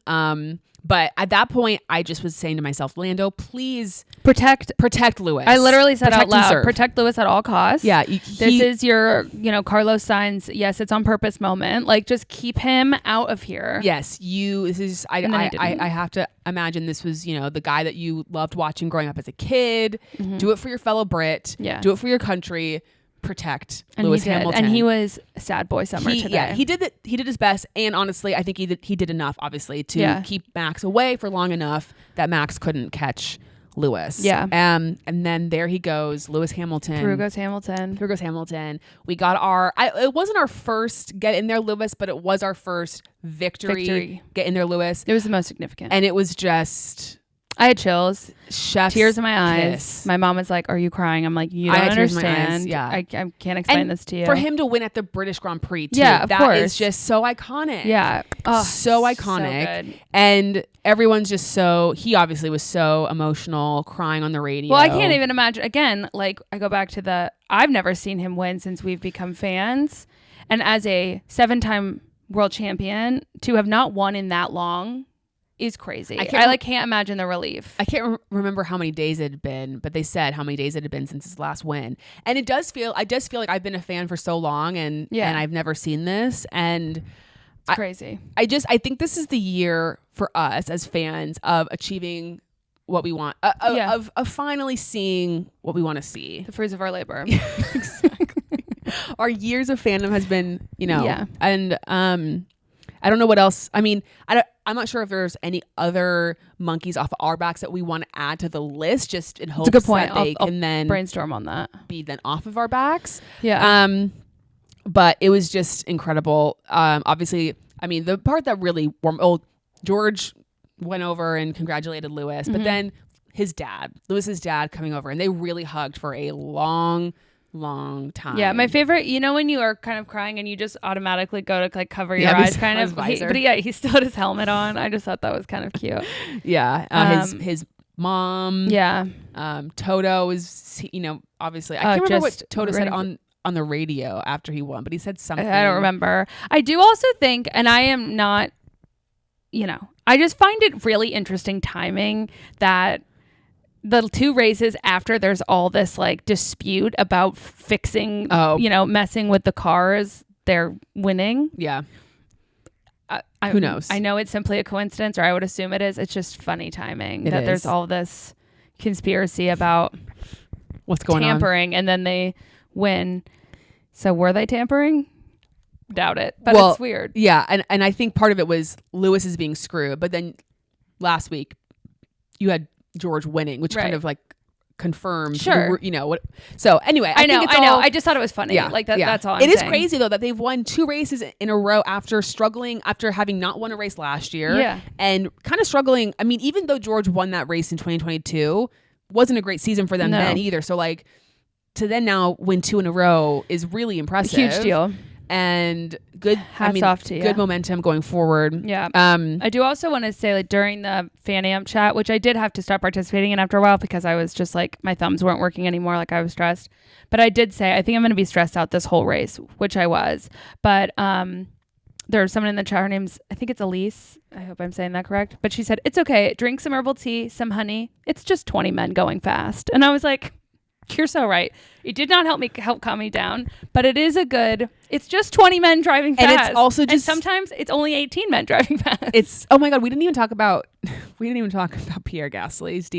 But at that point, I just was saying to myself, Lando, please protect Lewis. I literally said out loud, protect Lewis at all costs. Yeah. This is your, Carlos Sainz, yes, it's on purpose moment. Like, just keep him out of here. Yes. I have to imagine this was, the guy that you loved watching growing up as a kid. Mm-hmm. Do it for your fellow Brit. Yeah. Do it for your country. Protect Lewis Hamilton, and he was a sad boy summer today. Yeah, he did his best, and honestly, I think he did enough, obviously, to keep Max away for long enough that Max couldn't catch Lewis. Yeah, and then there he goes, Lewis Hamilton. Through goes Hamilton. We got it wasn't our first get in there, Lewis, but it was our first victory. Get in there, Lewis. It was the most significant, and it was just. I had chills, tears in my eyes. Kiss. My mom was like, "Are you crying?" I'm like, "You don't understand. Yeah, I can't explain this to you." For him to win at the British Grand Prix, too, of course, that is just so iconic. Yeah, so iconic. So and everyone's just he obviously was so emotional, crying on the radio. Well, I can't even imagine. Again, like I go back to I've never seen him win since we've become fans, and as a 7-time world champion, to have not won in that long is crazy. I can't imagine the relief. I can't remember how many days it had been, but they said how many days it had been since his last win. And I just feel like I've been a fan for so long and I've never seen this. And it's crazy. I think this is the year for us as fans of achieving what we want, of finally seeing what we want to see. The fruits of our labor. Exactly. Our years of fandom has been, and I don't know what else. I mean, I'm not sure if there's any other monkeys off of our backs that we want to add to the list, just in hopes that they can then brainstorm on that. Be then off of our backs. Yeah. But it was just incredible. Obviously, I mean, the part that really George went over and congratulated Lewis, but then Lewis's dad coming over, and they really hugged for a long long time. Yeah, my favorite, when you are kind of crying and you just automatically go to like cover your eyes kind of. He still had his helmet on. I just thought that was kind of cute. Yeah. His mom. Yeah. Toto is, obviously, I can't remember what Toto said on the radio after he won, but he said something. I don't remember. I do also think, and I am not, I just find it really interesting timing that the 2 races after there's all this like dispute about fixing, messing with the cars, they're winning. Yeah. Who knows? I know it's simply a coincidence, or I would assume it is. It's just funny timing that there's all this conspiracy about what's going tampering, and then they win. So were they tampering? Doubt it, but it's weird. Yeah, and I think part of it was Lewis is being screwed, but then last week you had George winning, which kind of like confirmed. Sure. What? So anyway, I know. I just thought it was funny. Yeah, like that. Yeah. That's all. It is crazy though that they've won 2 races in a row after having not won a race last year. Yeah. And kind of struggling. I mean, even though George won that race in 2022, wasn't a great season for them then either. So like to then now win 2 in a row is really impressive. Huge deal. And good. Hats off to you. Good momentum going forward. Yeah. I do also want to say, like, during the Fan Amp chat, which I did have to stop participating in after a while because I was just like, my thumbs weren't working anymore. Like I was stressed. But I did say, I think I'm going to be stressed out this whole race, which I was. But there's someone in the chat. Her name's, I think it's Elise. I hope I'm saying that correct. But she said, it's okay. Drink some herbal tea, some honey. It's just 20 men going fast. And I was like, you're so right. It did not help calm me down, but it's just 20 men driving fast. And it's also and sometimes it's only 18 men driving fast. It's, oh my God, we didn't even talk about Pierre Gasly's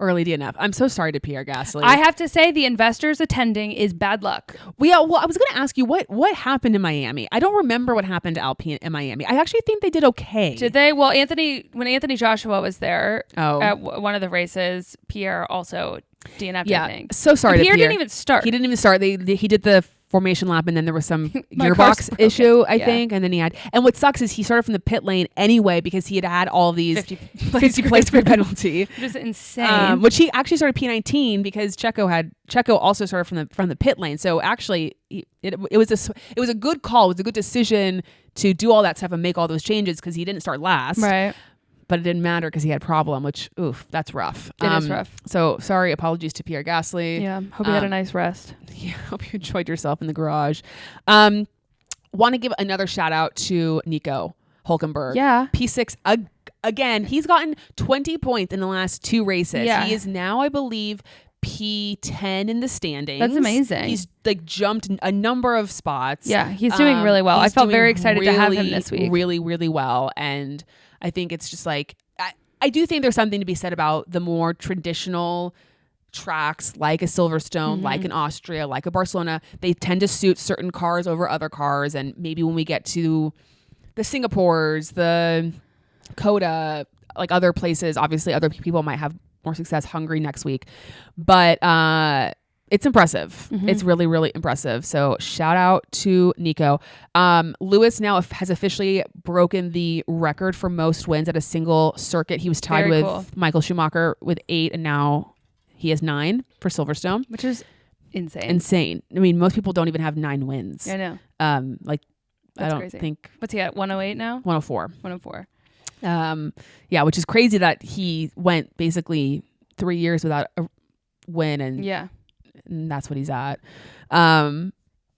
early DNF. I'm so sorry to Pierre Gasly. I have to say the investors attending is bad luck. Well, I was going to ask you what happened in Miami. I don't remember what happened to Alpine in Miami. I actually think they did okay. Did they? Well, when Anthony Joshua was there at one of the races, Pierre also DNF'd, I think. So sorry. Pierre didn't even start. He didn't even start. He did the formation lap, and then there was some gearbox issue, I think, and then and what sucks is he started from the pit lane anyway because he had all these 50 place grid penalty, which is insane. Which he actually started P19 because Checo also started from the pit lane. So actually, it was a good call. It was a good decision to do all that stuff and make all those changes because he didn't start last, right? But it didn't matter because he had a problem, which, that's rough. It is rough. So sorry, apologies to Pierre Gasly. Yeah, hope you had a nice rest. Yeah, hope you enjoyed yourself in the garage. Want to give another shout out to Nico Hülkenberg. Yeah. P6 again. He's gotten 20 points in the last 2 races. Yeah. He is now, I believe, P10 in the standings. That's amazing. He's like jumped a number of spots. Yeah, he's doing really well. I felt very excited to have him this week. Really, really well. And I think it's just like, I do think there's something to be said about the more traditional tracks like a Silverstone, like an Austria, like a Barcelona. They tend to suit certain cars over other cars. And maybe when we get to the Singapores, the Coda, like other places, obviously other people might have more success. Hungary next week. But it's impressive. It's really, really impressive. So shout out to Nico. Lewis now has officially broken the record for most wins at a single circuit. He was tied with Michael Schumacher with 8, and now he has 9 for Silverstone, which is insane. I mean, most people don't even have 9 wins. I know. That's I don't crazy. think. What's he at? 108 now? 104. 104. Yeah, which is crazy that he went basically 3 years without a win, and and that's what he's at.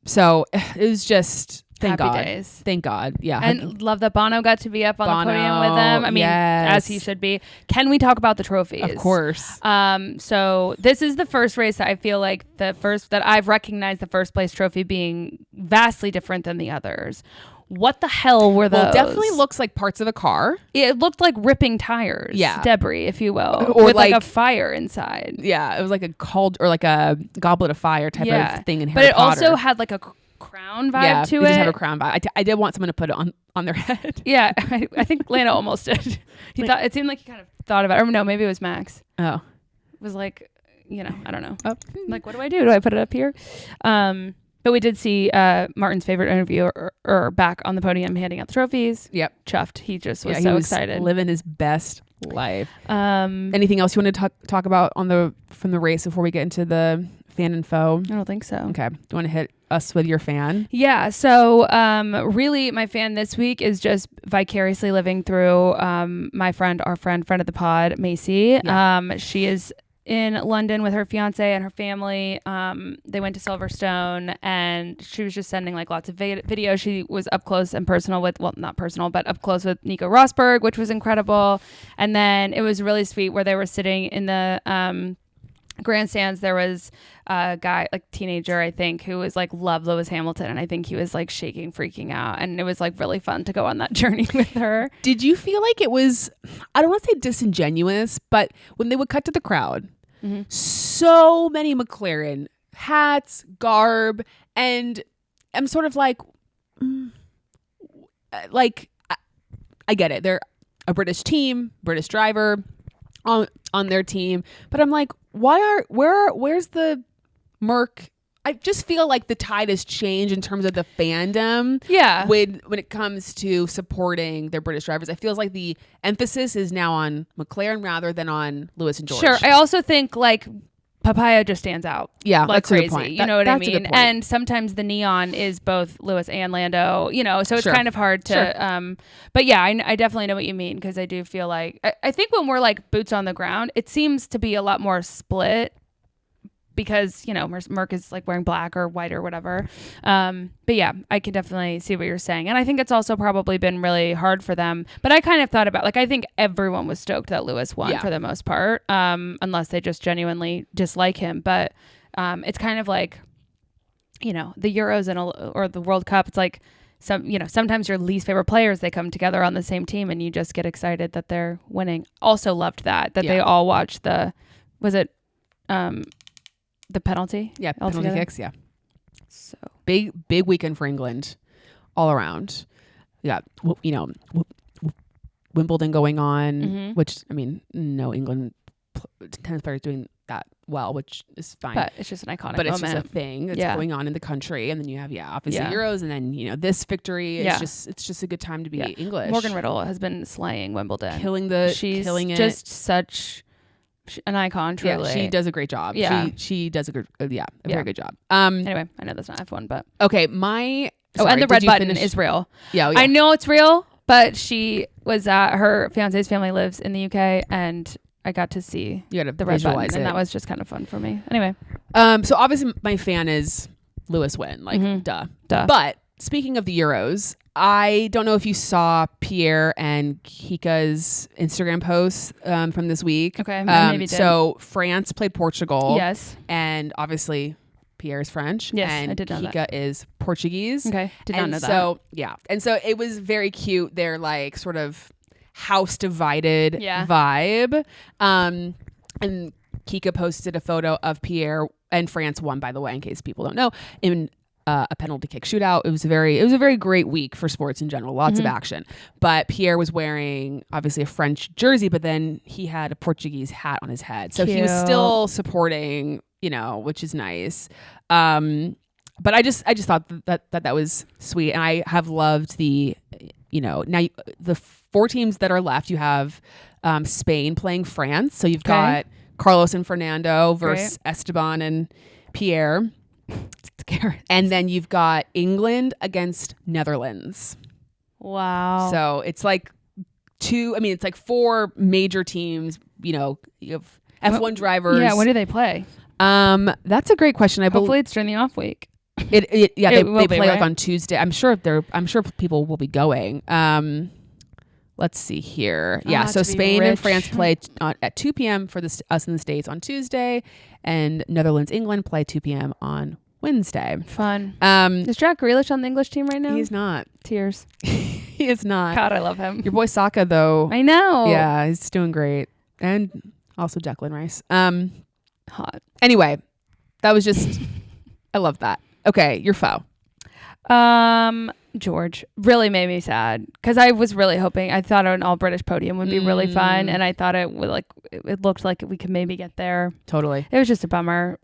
So it was just thank Happy God. days. Thank God. Yeah. And love that Bono got to be up on the podium with them. I mean, as he should be. Can we talk about the trophies? Of course. So this is the first race that I feel like that I've recognized the first place trophy being vastly different than the others. What the hell were those? Well, it definitely looks like parts of a car. It looked like ripping tires. Yeah. Debris, if you will. Or with like a fire inside. Yeah. It was like a goblet of fire type of thing in Harry But it Potter. Also had like a crown vibe to it. Yeah, just had a crown vibe. I did want someone to put it on their head. Yeah. I think Lando almost did. It seemed like he kind of thought about it. Or no, maybe it was Max. Oh. It was like, I don't know. Like, what do I do? Do I put it up here? But we did see Martin's favorite interviewer back on the podium handing out the trophies. Yep. Chuffed. He just was so excited. Living his best life. Anything else you want to talk about from the race before we get into the fan and foe? I don't think so. Okay. Do you want to hit us with your fan? Yeah. So really my fan this week is just vicariously living through my friend of the pod, Macy. Yeah. She is in London with her fiance and her family. They went to Silverstone, and she was just sending like lots of videos. She was up close and personal with, well, not personal, but up close with Nico Rosberg, which was incredible. And then it was really sweet where they were sitting in the grandstands. There was a guy, like teenager, I think, who was like loved Lewis Hamilton, and I think he was like shaking, freaking out, and it was like really fun to go on that journey with her. Did you feel like it was, I don't want to say disingenuous, but when they would cut to the crowd, so many McLaren hats, garb, and I'm sort of like I get it, they're a British team, British driver on their team, but I'm like, where's the Merc? I just feel like the tide has changed in terms of the fandom. Yeah. When it comes to supporting their British drivers, I feel like the emphasis is now on McLaren rather than on Lewis and George. Sure. I also think like Papaya just stands out. Yeah, like that's crazy. A good point. You know what I mean? And sometimes the neon is both Lewis and Lando, you know, so it's kind of hard to, Sure. But yeah, I definitely know what you mean, because I do feel like, I think when we're like boots on the ground, it seems to be a lot more split, because, you know, Merc is like wearing black or white or whatever. But yeah, I can definitely see what you're saying. And I think it's also probably been really hard for them. But I kind of thought about, like, I think everyone was stoked that Lewis won for the most part, unless they just genuinely dislike him. But it's kind of like, you know, the Euros or the World Cup. It's like, sometimes your least favorite players, they come together on the same team and you just get excited that they're winning. Also loved that they all watched the penalty? Yeah, penalty kicks, yeah. So big weekend for England all around. Yeah, you know, Wimbledon going on, which, I mean, no England tennis players doing that well, which is fine. But it's just an iconic moment. But it's just a thing that's going on in the country. And then you have, obviously Euros, and then, you know, this victory. It's just a good time to be English. Morgan Riddle has been slaying Wimbledon. She's killing it. Just such an icon, truly. Yeah, she does a great job. Yeah. She does a very good job. Anyway, I know that's not F1, but okay, and the red button is real. Yeah, I know it's real, but she was her fiance's family lives in the UK, and I got to see the red button, and that was just kind of fun for me. Anyway, so obviously my fan is Lewis win, like duh. But speaking of the Euros, I don't know if you saw Pierre and Kika's Instagram posts from this week. Okay, maybe did. So France played Portugal. Yes. And obviously Pierre is French. Yes, and I did know Kika that. is Portuguese. Okay, did not know that. So, yeah. And so it was very cute. They're like sort of house divided vibe. And Kika posted a photo of Pierre, and France won, by the way, in case people don't know, in a penalty kick shootout. It was a very great week for sports in general. Lots of action. But Pierre was wearing obviously a French jersey, but then he had a Portuguese hat on his head. So he was still supporting, you know, which is nice. But I just thought that was sweet. And I have loved the, you know, now the 4 teams that are left, you have Spain playing France. So you've got Carlos and Fernando versus Esteban and Pierre. And then you've got England against Netherlands. Wow. So it's like 4 major teams, you know, you have F1 drivers. Yeah, when do they play? That's a great question. Hopefully it's during the off week. They play right? like on Tuesday. I'm sure people will be going. Let's see here. Yeah, so Spain and France play at 2 p.m. for us in the States on Tuesday, and Netherlands, England play 2 p.m. on Wednesday. Fun. Is Jack Grealish on the English team right now? He's not. Tears. He is not. God, I love him. Your boy Saka, though. I know. Yeah, he's doing great. And also Declan Rice. Hot. Anyway, that was just, I love that. Okay, your foe. George really made me sad, because I was really hoping, I thought an all British podium would be really fun, and I thought it would, like, it looked like we could maybe get there. Totally. It was just a bummer.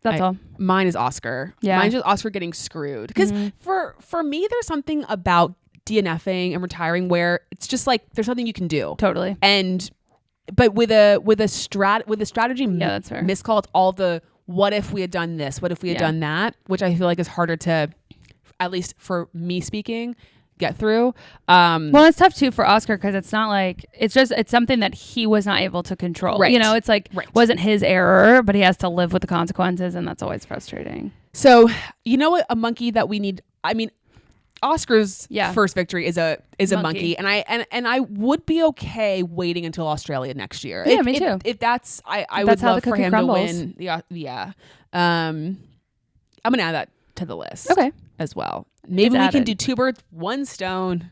That's all. Mine is Oscar. Yeah. Mine's just Oscar getting screwed. Because for me, there's something about DNFing and retiring where it's just like there's something you can do. Totally. But with a strategy that's fair. miscall, it's all the what if we had done this? What if we had done that? Which I feel like is harder to, at least for me speaking, get through. Well, it's tough too for Oscar because it's not like it's something that he was not able to control. Right. You know, it's like wasn't his error, but he has to live with the consequences, and that's always frustrating. So you know what, a monkey that we need. I mean, Oscar's first victory is a monkey, and I would be okay waiting until Australia next year. Yeah, me too. If that's I would love for him to win. Yeah. I'm gonna add that to the list. Okay. As well. Maybe we can do 2 birds, 1 stone.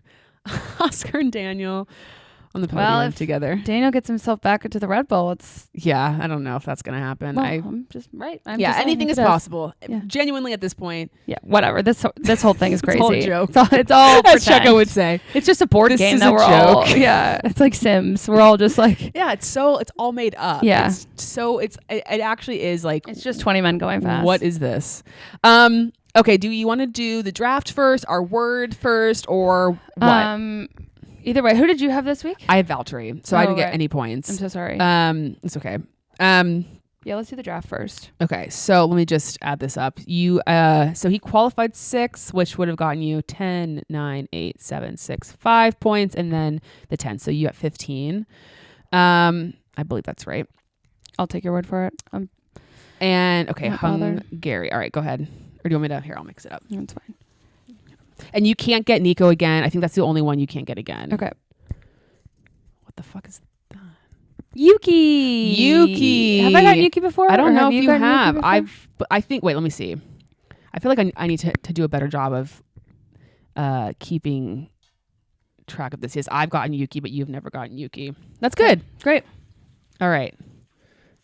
Oscar and Daniel on the podium together. Daniel gets himself back into the Red Bull. I don't know if that's gonna happen. Well, I'm just anything is possible. Yeah. Genuinely at this point. Yeah, whatever. This whole thing is crazy. It's all a joke. It's all as Checo would say. It's just a board game that we're all. Yeah, it's like Sims. We're all just like. Yeah, it's all made up. Yeah. It actually is like. It's just 20 men going fast. What is this? Okay, do you want to do the draft first, our word first, or what? Either way, who did you have this week? I had Valtteri, so I didn't get any points. I'm so sorry. It's okay. Yeah, let's do the draft first. Okay, so let me just add this up. So he qualified 6th, which would have gotten you 10, 9, 8, 7, 6, 5 points, and then the 10. So you got 15. I believe that's right. I'll take your word for it. And okay, Hungary. All right, go ahead. Or do you want me to? Here, I'll mix it up. That's fine. And you can't get Nico again. I think that's the only one you can't get again. Okay. What the fuck is that? Yuki. Have I gotten Yuki before? I don't know if you have. I think. Wait, let me see. I feel like I need to do a better job of keeping track of this. Yes, I've gotten Yuki, but you've never gotten Yuki. That's good. Great. All right.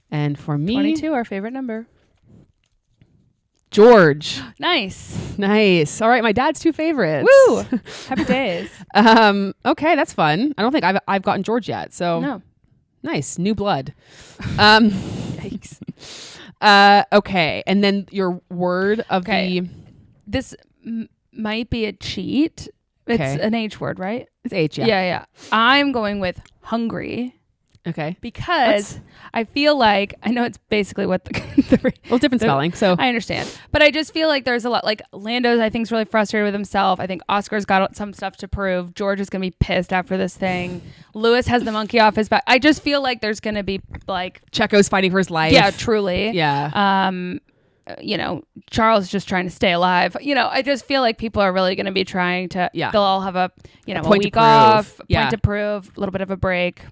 And for me, 22, our favorite number. George. Nice. All right, my dad's 2 favorites. Woo! Happy days. Okay, that's fun. I don't think I've gotten George yet. So no. Nice, new blood. Yikes. Okay, and then your word of the. This might be a cheat. It's an H word, right? It's H. Yeah. Yeah. I'm going with hungry. Okay. Because I feel like, I know it's basically what different spelling. So I understand. But I just feel like there's a lot, like Lando, I think, is really frustrated with himself. I think Oscar's got some stuff to prove. George is going to be pissed after this thing. Lewis has the monkey off his back. I just feel like there's going to be like. Checo's fighting for his life. Yeah, truly. Yeah. Charles is just trying to stay alive. I just feel like people are really going to be trying to, they'll all have a week off, point to prove, a little bit of a break.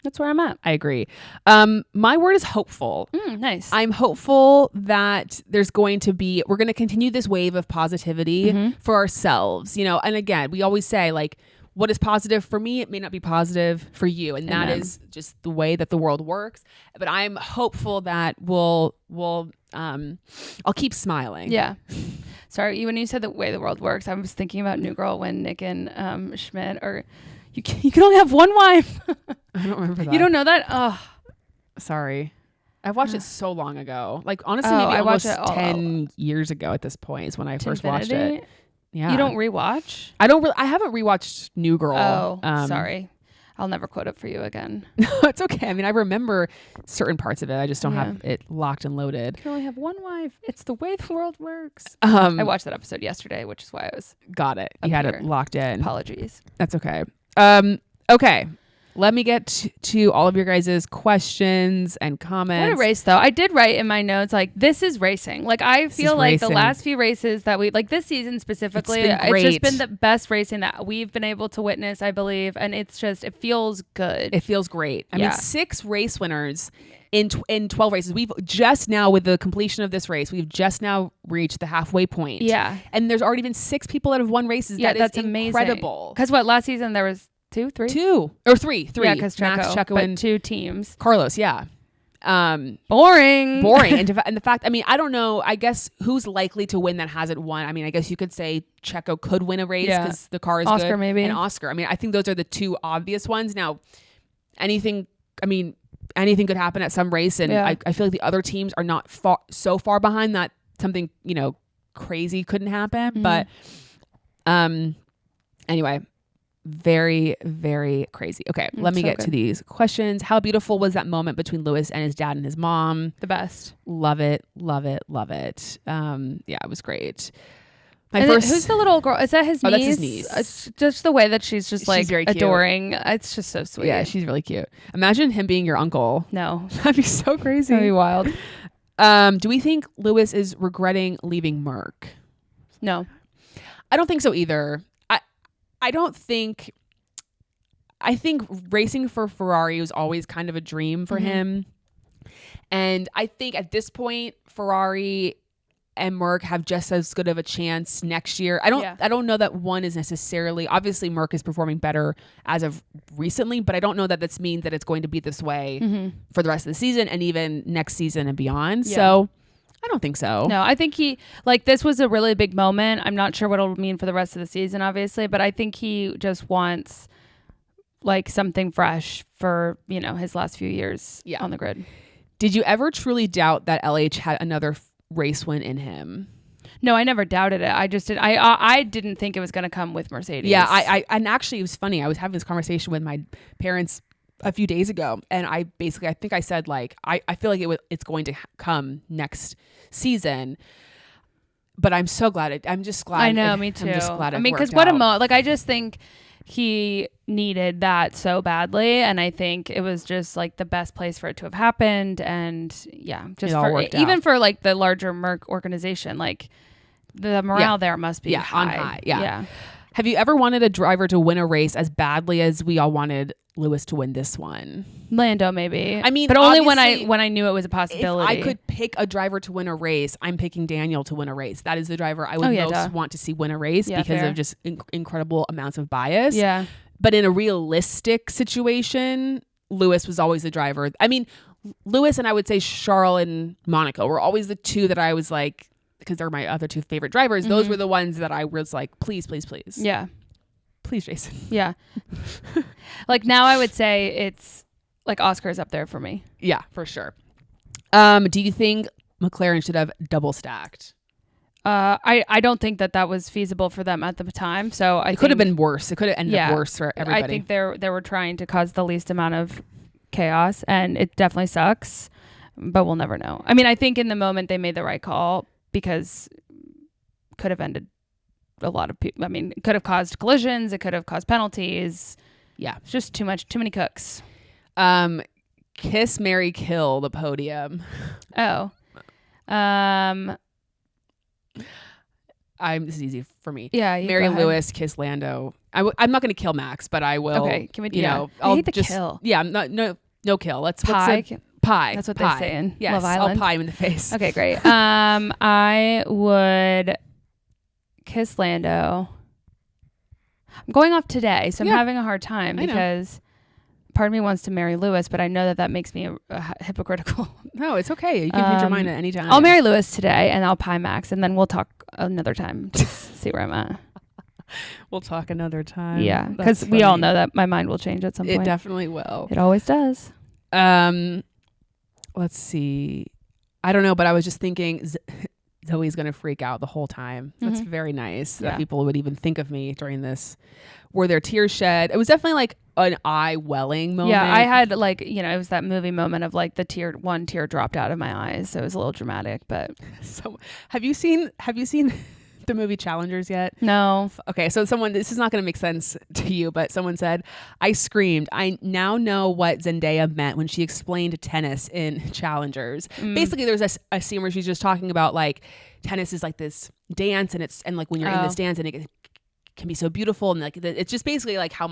That's where I'm at. I agree. My word is hopeful. Nice. I'm hopeful that we're going to continue this wave of positivity for ourselves, and again, we always say like, what is positive for me, it may not be positive for you. And that is just the way that the world works. But I'm hopeful that I'll keep smiling. Yeah. Sorry, when you said the way the world works, I was thinking about New Girl when Nick and Schmidt are... You can only have one wife. I don't remember that. You don't know that? Oh, sorry. I watched it so long ago. Like honestly, maybe almost 10 years ago at this point is when I first watched it. Yeah. You don't rewatch? I haven't rewatched New Girl. Oh, sorry. I'll never quote it for you again. No, it's okay. I mean, I remember certain parts of it. I just don't have it locked and loaded. You can only have one wife. It's the way the world works. I watched that episode yesterday, which is why I was... Got it. You had it locked in. Apologies. That's okay. Okay. Let me get to all of your guys' questions and comments. What a race, though. I did write in my notes, like, this is racing. Like, I feel like the last few races that like this season specifically, it's just been the best racing that we've been able to witness, I believe. And it feels good. It feels great. I mean, 6 race winners in 12 races. We've just now, with the completion of this race, we've just now reached the halfway point. Yeah. And there's already been 6 people that have won races. Yeah, that's incredible. Because last season there was 2, 3? 2 or 3. Yeah, because Checo and 2 teams. Carlos, yeah. Boring. And the fact, I mean, I don't know, I guess who's likely to win that hasn't won. I mean, I guess you could say Checo could win a race because the car is good. Oscar maybe. And Oscar. I mean, I think those are the 2 obvious ones. Now, anything could happen at some race. And I feel like the other teams are not so far behind that something, crazy couldn't happen. But anyway, Very, very crazy. Okay, let me get to these questions. How beautiful was that moment between Lewis and his dad and his mom? The best. Love it, love it, love it. Yeah, it was great. Who's the little girl? Is that his niece? Oh, that's his niece. It's just the way that she's just like very cute. adoring. It's just so sweet. Yeah, she's really cute. Imagine him being your uncle. No. That'd be so crazy. That'd be wild. Do we think Lewis is regretting leaving Merck? No. I don't think so either. I think racing for Ferrari was always kind of a dream for him. And I think at this point, Ferrari and Merck have just as good of a chance next year. I don't know that one is necessarily, obviously Merck is performing better as of recently, but I don't know that this means that it's going to be this way for the rest of the season and even next season and beyond. Yeah. So I don't think so. No, I think this was a really big moment. I'm not sure what it'll mean for the rest of the season, obviously, but I think he just wants like something fresh for, his last few years on the grid. Did you ever truly doubt that LH had another race win in him? No, I never doubted it. I just did. I didn't think it was going to come with Mercedes. Yeah, and actually it was funny. I was having this conversation with my parents a few days ago, and I think I said like I feel like it's going to come next season, but I'm so glad. I'm just glad. I know, me too. I'm just glad. Because what a moment! I just think he needed that so badly, and I think it was just like the best place for it to have happened. And yeah, just even for like the larger Merck organization, like the morale there must be high. On high. Yeah. Have you ever wanted a driver to win a race as badly as we all wanted Lewis to win this one? Lando, maybe. I mean, but only when I knew it was a possibility. If I could pick a driver to win a race, I'm picking Daniel to win a race. That is the driver I would most want to see win a race because of just incredible amounts of bias. Yeah. But in a realistic situation, Lewis was always the driver. I mean, Lewis and I would say Charles and Monaco were always the two that I was like, because they're my other two favorite drivers. Those were the ones that I was like, please, please, please. Yeah. Please, Jason. Yeah. Like now I would say it's like Oscar's up there for me. Yeah, for sure. Do you think McLaren should have double stacked? I don't think that was feasible for them at the time. So it could have been worse. It could have ended up worse for everybody. I think they were trying to cause the least amount of chaos, and it definitely sucks, but we'll never know. I mean, I think in the moment they made the right call because could have ended a lot of people. I mean, it could have caused collisions. It could have caused penalties. Yeah. It's just too many cooks. Kiss, marry, kill the podium. Oh. This is easy for me. Yeah. Marry Lewis, kiss Lando. I'm not going to kill Max, but I will. Okay. Can we do I'll I hate the kill. Yeah. No kill. Let's pie. Pie. That's what they say in Yes, Love Island. I'll pie him in the face. Okay, great. I would kiss Lando. I'm going off today, so I'm having a hard time because part of me wants to marry Lewis, but I know that makes me hypocritical. No, it's okay. You can change your mind at any time. I'll marry Lewis today, and I'll pie Max, and then we'll talk another time to see where I'm at. We'll talk another time. Yeah, because we all know that my mind will change at some point. It definitely will. It always does. Let's see. I don't know, but I was just thinking Zoe's going to freak out the whole time. That's very nice that people would even think of me during this. Were there tears shed? It was definitely like an eye welling moment. Yeah, I had like, it was that movie moment of like one tear dropped out of my eyes. So it was a little dramatic, but. So have you seen the movie Challengers yet? No. Okay, so this is not going to make sense to you, but someone said, I screamed. I now know what Zendaya meant when she explained tennis in Challengers. Basically, there's a scene where she's just talking about like tennis is like this dance, and like when you're in this dance, and it can be so beautiful, and like it's just basically like how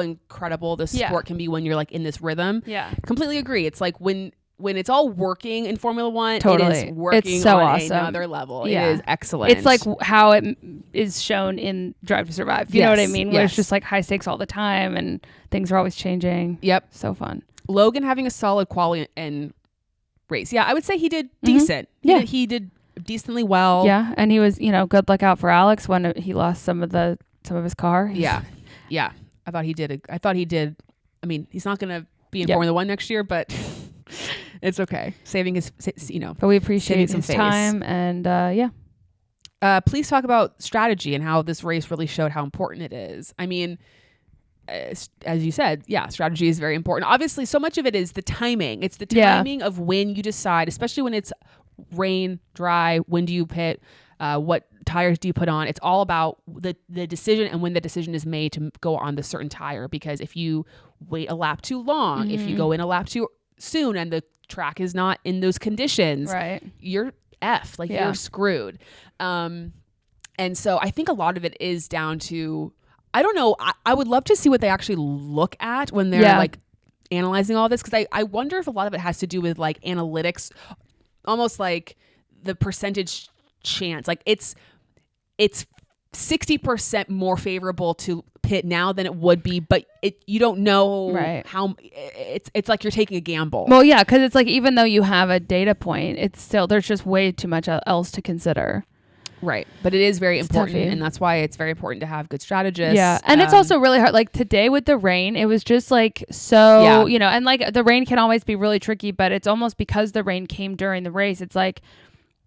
incredible the sport can be when you're like in this rhythm. Yeah, completely agree. It's like when it's all working in Formula One, totally. It is working it's so on awesome. Another level. Yeah. It is excellent. It's like how it is shown in Drive to Survive. You know what I mean? Where it's just like high stakes all the time and things are always changing. Yep. So fun. Logan having a solid quali and race. Yeah, I would say he did decent. He did decently well. Yeah, and he was, good luck out for Alex when he lost some of his car. Yeah. I thought he did. I mean, he's not going to be in Formula One next year, but it's okay. Saving his, But we appreciate his time, and please talk about strategy and how this race really showed how important it is. I mean, as you said, yeah, strategy is very important. Obviously, so much of it is the timing. It's the timing of when you decide, especially when it's rain, dry, when do you pit, what tires do you put on. It's all about the decision and when the decision is made to go on the certain tire. Because if you wait a lap too long, if you go in a lap too soon and the track is not in those conditions, right, you're F, like you're screwed. And so I think a lot of it is down to, I don't know. I would love to see what they actually look at when they're like analyzing all this. Cause I wonder if a lot of it has to do with like analytics, almost like the percentage chance. Like it's 60% more favorable to pit now than it would be, but you don't know how it's like you're taking a gamble. Well, yeah. Cause it's like, even though you have a data point, it's still, there's just way too much else to consider. Right. But it is very important. And that's why it's very important to have good strategists. Yeah. And it's also really hard. Like today with the rain, it was just like, so, you know, and like the rain can always be really tricky, but it's almost because the rain came during the race. It's like,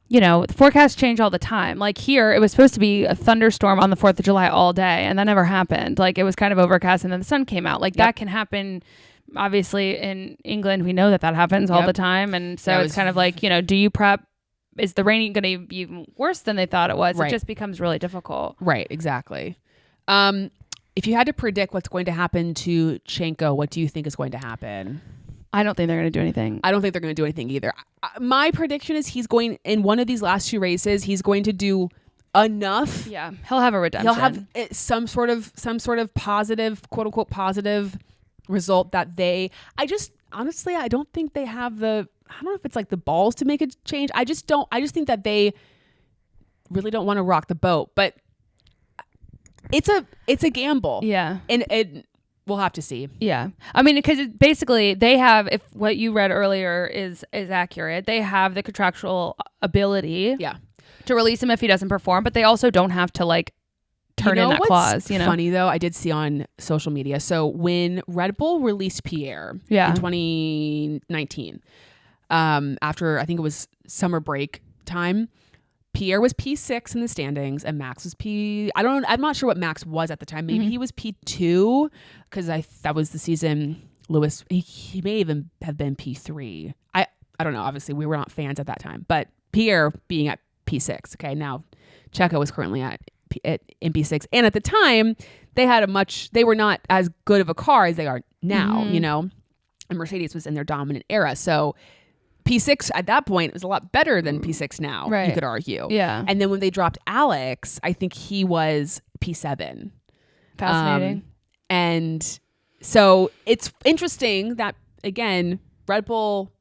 you know, the forecasts change all the time. Like here, it was supposed to be a thunderstorm on the 4th of July all day. And that never happened. Like it was kind of overcast and then the sun came out. Like that can happen. Obviously in England, we know that happens all the time. And so it's kind of like, you know, do you prep? Is the rain going to be even worse than they thought it was? It just becomes really difficult. Right, exactly. If you had to predict what's going to happen to Checo, what do you think is going to happen? I don't think they're going to do anything. I don't think they're going to do anything either. My prediction is he's going, in one of these last 2 races, he's going to do enough. Yeah, he'll have a redemption. He'll have some sort of positive, quote unquote, positive result that honestly, I don't think they have I don't know if it's like the balls to make a change. I just think that they really don't want to rock the boat, but it's a gamble. Yeah. And we'll have to see. Yeah. I mean, because basically they have, if what you read earlier is accurate, they have the contractual ability to release him if he doesn't perform, but they also don't have to like turn in that clause. You know, funny though, I did see on social media. So when Red Bull released Pierre in 2019, after I think it was summer break time, Pierre was P6 in the standings and Max was I'm not sure what Max was at the time. Maybe he was P2 because that was the season Lewis, he may even have been P3. I don't know. Obviously we were not fans at that time, but Pierre being at P6. Okay. Now Checo was currently in P6. And at the time they were not as good of a car as they are now, you know, and Mercedes was in their dominant era. So P6 at that point was a lot better than P6 now, you could argue. Yeah. And then when they dropped Alex, I think he was P7. Fascinating. And so it's interesting that, again, Red Bull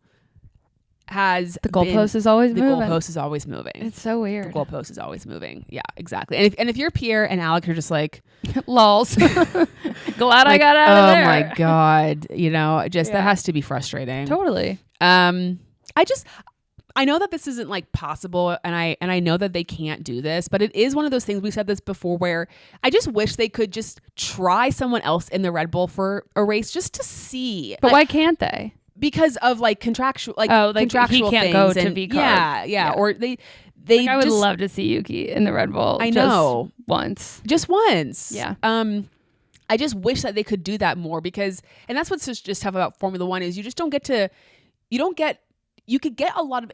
has the goalpost is always moving. The goalpost is always moving. It's so weird. The goalpost is always moving. Yeah, exactly. And if you're Pierre and Alex, you're just like, lols. Glad I got out of there. Oh my God. You know, that has to be frustrating. Totally. I know that this isn't like possible and I know that they can't do this, but it is one of those things, we said this before, where I just wish they could just try someone else in the Red Bull for a race just to see. But why can't they? Because of like contractual he can't things go to V-Card. Yeah. Or they I would love to see Yuki in the Red Bull. I know. Just once. Yeah. I just wish that they could do that more because, and that's what's just tough about Formula One is you just don't get to, you could get a lot of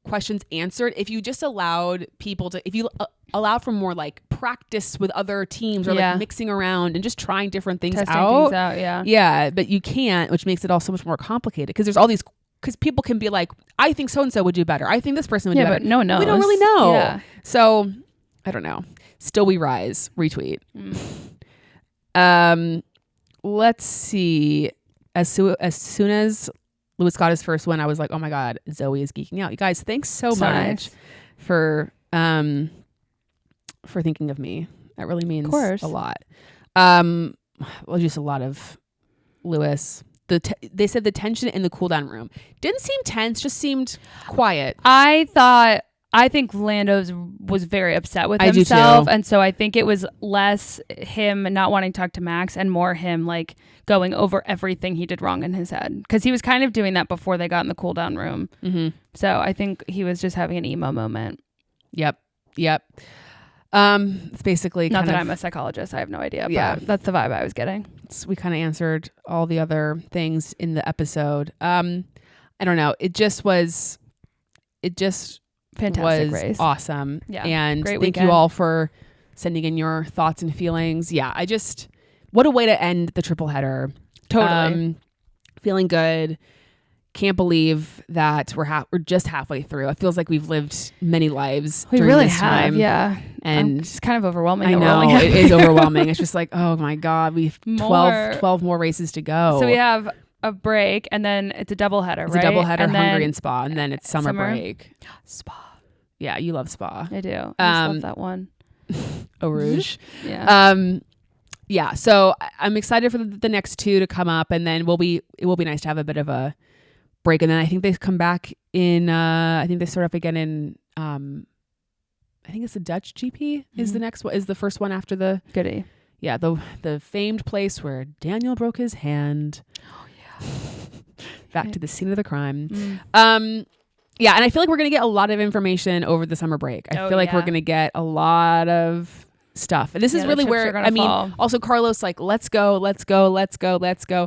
questions answered if you just allowed people to, if you allow for more like practice with other teams or like mixing around and just trying different things Testing out. Things out. Yeah. Yeah. But you can't, which makes it all so much more complicated because there's all these, because people can be like, I think so-and-so would do better. I think this person would do better. But no one knows. We don't really know. Yeah. So I don't know. Still we rise. Retweet. Let's see. As soon as Lewis got his first win, I was like, oh my God, Zoe is geeking out. You guys, thanks so much nice. for thinking of me. That really means a lot. Well, just a lot of Lewis. They said the tension in the cool down room didn't seem tense, just seemed quiet. I think Lando's was very upset with himself. And so I think it was less him not wanting to talk to Max and more him like going over everything he did wrong in his head. Because he was kind of doing that before they got in the cool down room. Mm-hmm. So I think he was just having an emo moment. Yep. Yep. It's basically not that I'm a psychologist. I have no idea. Yeah. But that's the vibe I was getting. We kind of answered all the other things in the episode. I don't know. It just was Fantastic race. Awesome. Yeah. And great thank weekend. you all for sending in your thoughts and feelings. Yeah. What a way to end the triple header. Totally. Feeling good. Can't believe that we're just halfway through. It feels like we've lived many lives. We during really this time. have. Yeah. And it's kind of overwhelming. I know it is overwhelming. It's just like, oh my God, we've 12 more races to go. So we have a break and then it's a doubleheader, right? It's a doubleheader, and Hungary and Spa, and then it's summer break. Spa. Yeah, you love Spa. I do. I just love that one. Eau Rouge. Yeah. Yeah. So I'm excited for the next two to come up, and then it will be nice to have a bit of a break, and then I think they come back in. I think they start up again in. I think it's the Dutch GP is the next one, is the first one after the Goodie. Yeah, the famed place where Daniel broke his hand. Oh yeah. Back to the scene of the crime. Yeah, and I feel like we're gonna get a lot of information over the summer break. I feel like we're gonna get a lot of stuff, and this is really where also Carlos like let's go.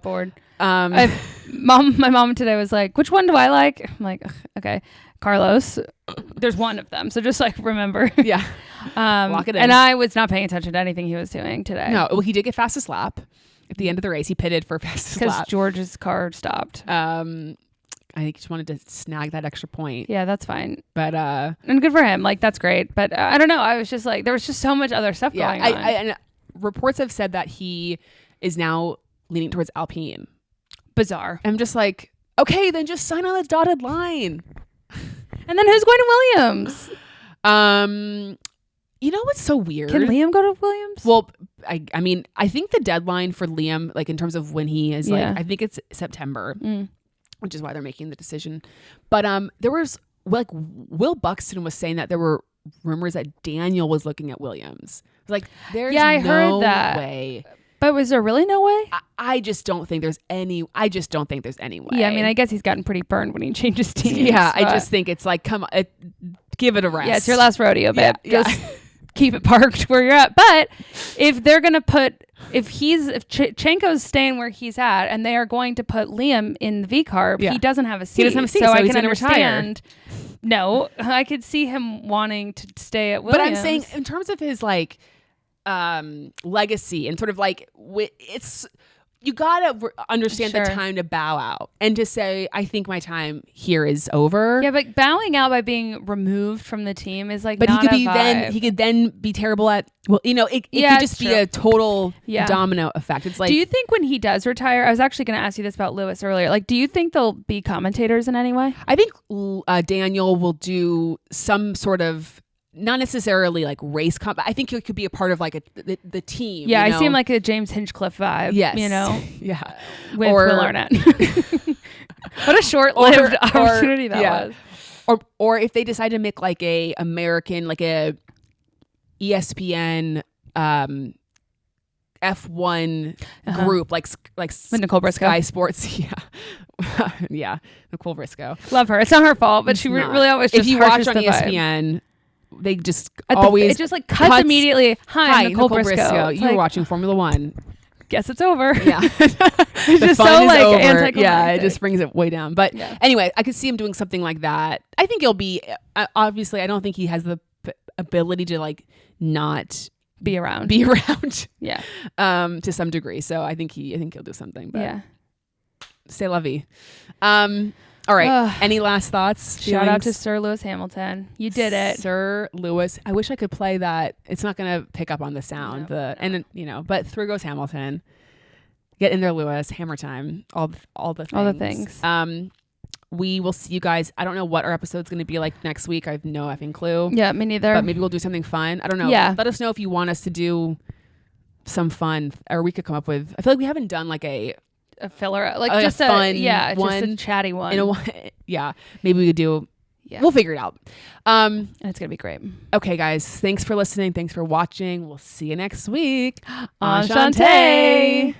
Bored. My mom today was like, which one do I like? I'm like, okay, Carlos. There's one of them, so just like remember. Yeah. Lock it in. And I was not paying attention to anything he was doing today. No, well, he did get fastest lap at the end of the race. He pitted for fastest lap because George's car stopped. I think he just wanted to snag that extra point. Yeah, that's fine. But and good for him. Like that's great. But I don't know. I was just like, there was just so much other stuff going on. And reports have said that he is now leaning towards Alpine. Bizarre. I'm just like, okay, then just sign on the dotted line. And then who's going to Williams? You know what's so weird? Can Liam go to Williams? Well, I mean, I think the deadline for Liam, like in terms of when he is like, I think it's September, which is why they're making the decision. But there was like Will Buxton was saying that there were rumors that Daniel was looking at Williams. Like, there's I heard that. way. But was there really no way? I just don't think there's any. I just don't think there's any way. Yeah, I mean, I guess he's gotten pretty burned when he changes teams. Yeah, I just think it's like, come on, give it a rest. Yeah, it's your last rodeo, babe. Yeah. Just keep it parked where you're at. But if they're gonna if Chenko's staying where he's at, and they are going to put Liam in the V carb, he doesn't have a seat. He doesn't have a seat, so I he's can gonna understand. No, I could see him wanting to stay at Williams. But I'm saying in terms of his like legacy and sort of like it's you gotta understand the time to bow out and to say I think my time here is over. Yeah, but bowing out by being removed from the team is like, but not he could then be terrible at, well, you know, it could just be a total domino effect. It's like, do you think when he does retire, I was actually going to ask you this about Lewis earlier, like do you think they'll be commentators in any way? I think Daniel will do some sort of, not necessarily like race comp. I think it could be a part of like the team. Yeah, you know? I see him like a James Hinchcliffe vibe. Yes. You know? Yeah. With Will Arnett. What a short-lived opportunity that was. Or if they decide to make like a American, like a ESPN F1 group, like with Nicole Briscoe. Sky Sports. Yeah. Yeah. Nicole Briscoe. Love her. It's not her fault, but she really always just if you watch on the ESPN, they just always it just like cuts immediately. Hi, Nicole Briscoe. You're watching Formula One. Guess it's over. Yeah. It's just so like anticlimactic. Yeah, it just brings it way down. But anyway, I could see him doing something like that. I think he'll be, obviously, I don't think he has the ability to like not be around. Yeah. To some degree. So I think he'll do something. But yeah. C'est la vie. All right. Any last thoughts? Shout out to Sir Lewis Hamilton. You did it. Sir Lewis. I wish I could play that. It's not going to pick up on the sound. And you know, but through goes Hamilton. Get in there, Lewis. Hammer time. All the things. All the things. We will see you guys. I don't know what our episode's going to be like next week. I have no effing clue. Yeah, me neither. But maybe we'll do something fun. I don't know. Yeah. Let us know if you want us to do some fun, or we could come up with. I feel like we haven't done like a filler, like just a fun one, just a chatty one. Yeah, maybe we could do. Yeah. We'll figure it out. And it's gonna be great. Okay, guys, thanks for listening. Thanks for watching. We'll see you next week. Enchanté.